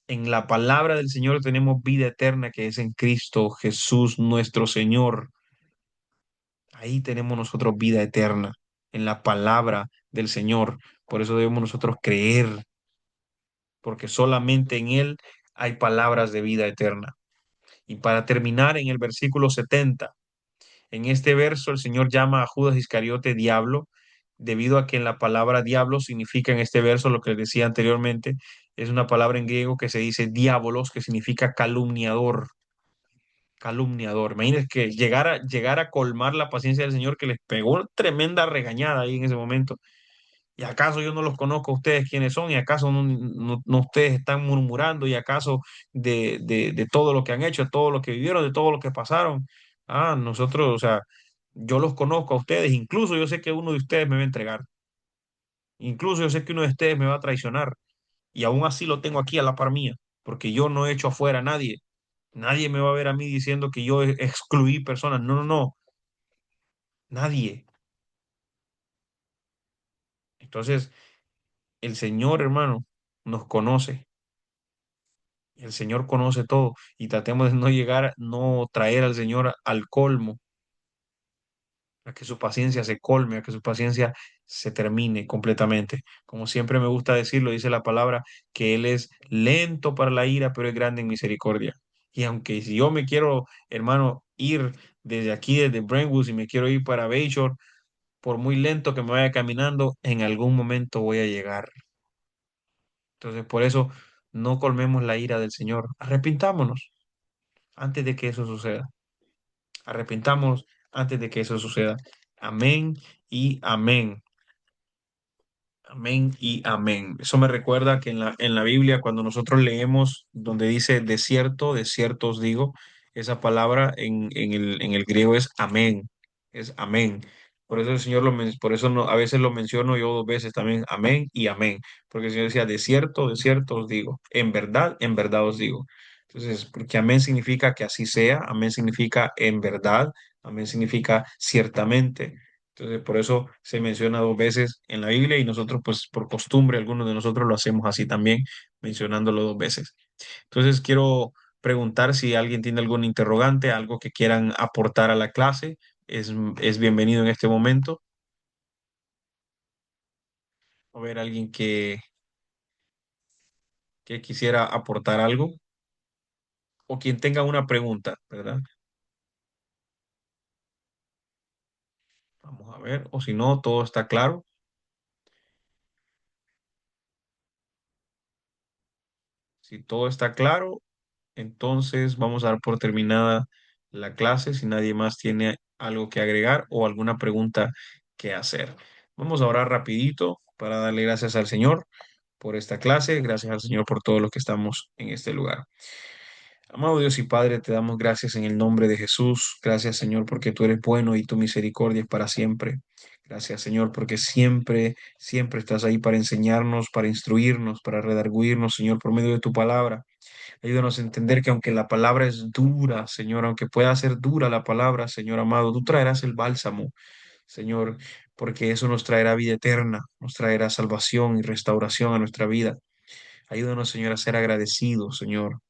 En la palabra del Señor tenemos vida eterna que es en Cristo Jesús nuestro Señor. Ahí tenemos nosotros vida eterna, en la palabra del Señor. Por eso debemos nosotros creer, porque solamente en Él hay palabras de vida eterna. Y para terminar en el versículo 70, en este verso el Señor llama a Judas Iscariote diablo, debido a que en la palabra diablo significa en este verso lo que decía anteriormente, es una palabra en griego que se dice diabolos, que significa calumniador. Calumniador. Imagínense que llegar a colmar la paciencia del Señor, que les pegó una tremenda regañada ahí en ese momento. ¿Y acaso yo no los conozco a ustedes quiénes son? ¿Y acaso no ustedes están murmurando? ¿Y acaso de todo lo que han hecho, de todo lo que vivieron, de todo lo que pasaron? Ah, nosotros, o sea, yo los conozco a ustedes, incluso yo sé que uno de ustedes me va a entregar, incluso yo sé que uno de ustedes me va a traicionar, y aún así lo tengo aquí a la par mía, porque yo no he hecho afuera a nadie. Nadie me va a ver a mí diciendo que yo excluí personas. No, no, no, nadie. Entonces, el Señor, hermano, nos conoce. El Señor conoce todo y tratemos de no llegar, no traer al Señor al colmo, a que su paciencia se colme, a que su paciencia se termine completamente. Como siempre me gusta decirlo, dice la palabra, que Él es lento para la ira, pero es grande en misericordia. Y aunque si yo me quiero, hermano, ir desde aquí, desde Brentwood, y me quiero ir para Bayshore, por muy lento que me vaya caminando, en algún momento voy a llegar. Entonces, por eso, no colmemos la ira del Señor. Arrepintámonos antes de que eso suceda. Arrepintámonos antes de que eso suceda. Amén y amén. Amén y amén. Eso me recuerda que en la Biblia, cuando nosotros leemos donde dice desierto, desierto os digo, esa palabra en el griego es amén, es amén. Por eso el Señor por eso no, a veces lo menciono yo dos veces también, amén y amén, porque el Señor decía desierto, desierto os digo, en verdad os digo. Entonces, porque amén significa que así sea, amén significa en verdad, amén significa ciertamente. Entonces, por eso se menciona dos veces en la Biblia y nosotros, pues por costumbre, algunos de nosotros lo hacemos así también, mencionándolo dos veces. Entonces, quiero preguntar si alguien tiene algún interrogante, algo que quieran aportar a la clase. Es bienvenido en este momento. A ver, alguien que quisiera aportar algo o quien tenga una pregunta, ¿verdad? Vamos a ver, o si no, todo está claro. Si todo está claro, entonces vamos a dar por terminada la clase si nadie más tiene algo que agregar o alguna pregunta que hacer. Vamos a orar rapidito para darle gracias al Señor por esta clase, gracias al Señor por todo lo que estamos en este lugar. Amado Dios y Padre, te damos gracias en el nombre de Jesús. Gracias, Señor, porque tú eres bueno y tu misericordia es para siempre. Gracias, Señor, porque siempre, siempre estás ahí para enseñarnos, para instruirnos, para redarguirnos, Señor, por medio de tu palabra. Ayúdanos a entender que aunque la palabra es dura, Señor, aunque pueda ser dura la palabra, Señor amado, tú traerás el bálsamo, Señor, porque eso nos traerá vida eterna, nos traerá salvación y restauración a nuestra vida. Ayúdanos, Señor, a ser agradecidos, Señor,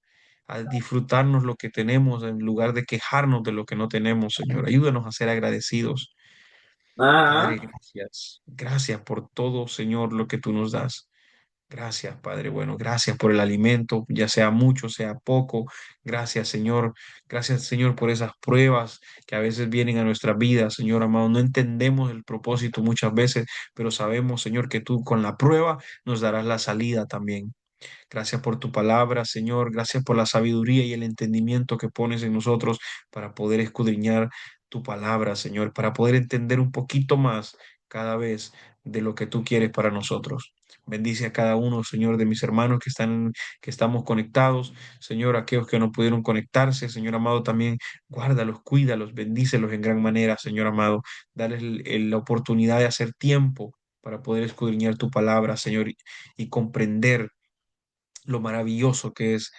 a disfrutarnos lo que tenemos en lugar de quejarnos de lo que no tenemos, Señor. Ayúdanos a ser agradecidos. Ah, Padre, gracias. Gracias por todo, Señor, lo que tú nos das. Gracias, Padre bueno. Gracias por el alimento, ya sea mucho, sea poco. Gracias, Señor. Gracias, Señor, por esas pruebas que a veces vienen a nuestra vida, Señor amado. No entendemos el propósito muchas veces, pero sabemos, Señor, que tú con la prueba nos darás la salida también. Gracias por tu palabra, Señor. Gracias por la sabiduría y el entendimiento que pones en nosotros para poder escudriñar tu palabra, Señor, para poder entender un poquito más cada vez de lo que tú quieres para nosotros. Bendice a cada uno, Señor, de mis hermanos que estamos conectados. Señor, aquellos que no pudieron conectarse, Señor amado, también guárdalos, cuídalos, bendícelos en gran manera, Señor amado. Dales la oportunidad de hacer tiempo para poder escudriñar tu palabra, Señor, y comprender lo maravilloso que es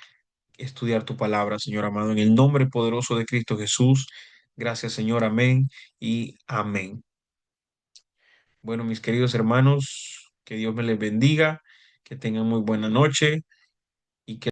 estudiar tu palabra, Señor amado. En el nombre poderoso de Cristo Jesús. Gracias, Señor. Amén y amén. Bueno, mis queridos hermanos, que Dios me les bendiga, que tengan muy buena noche.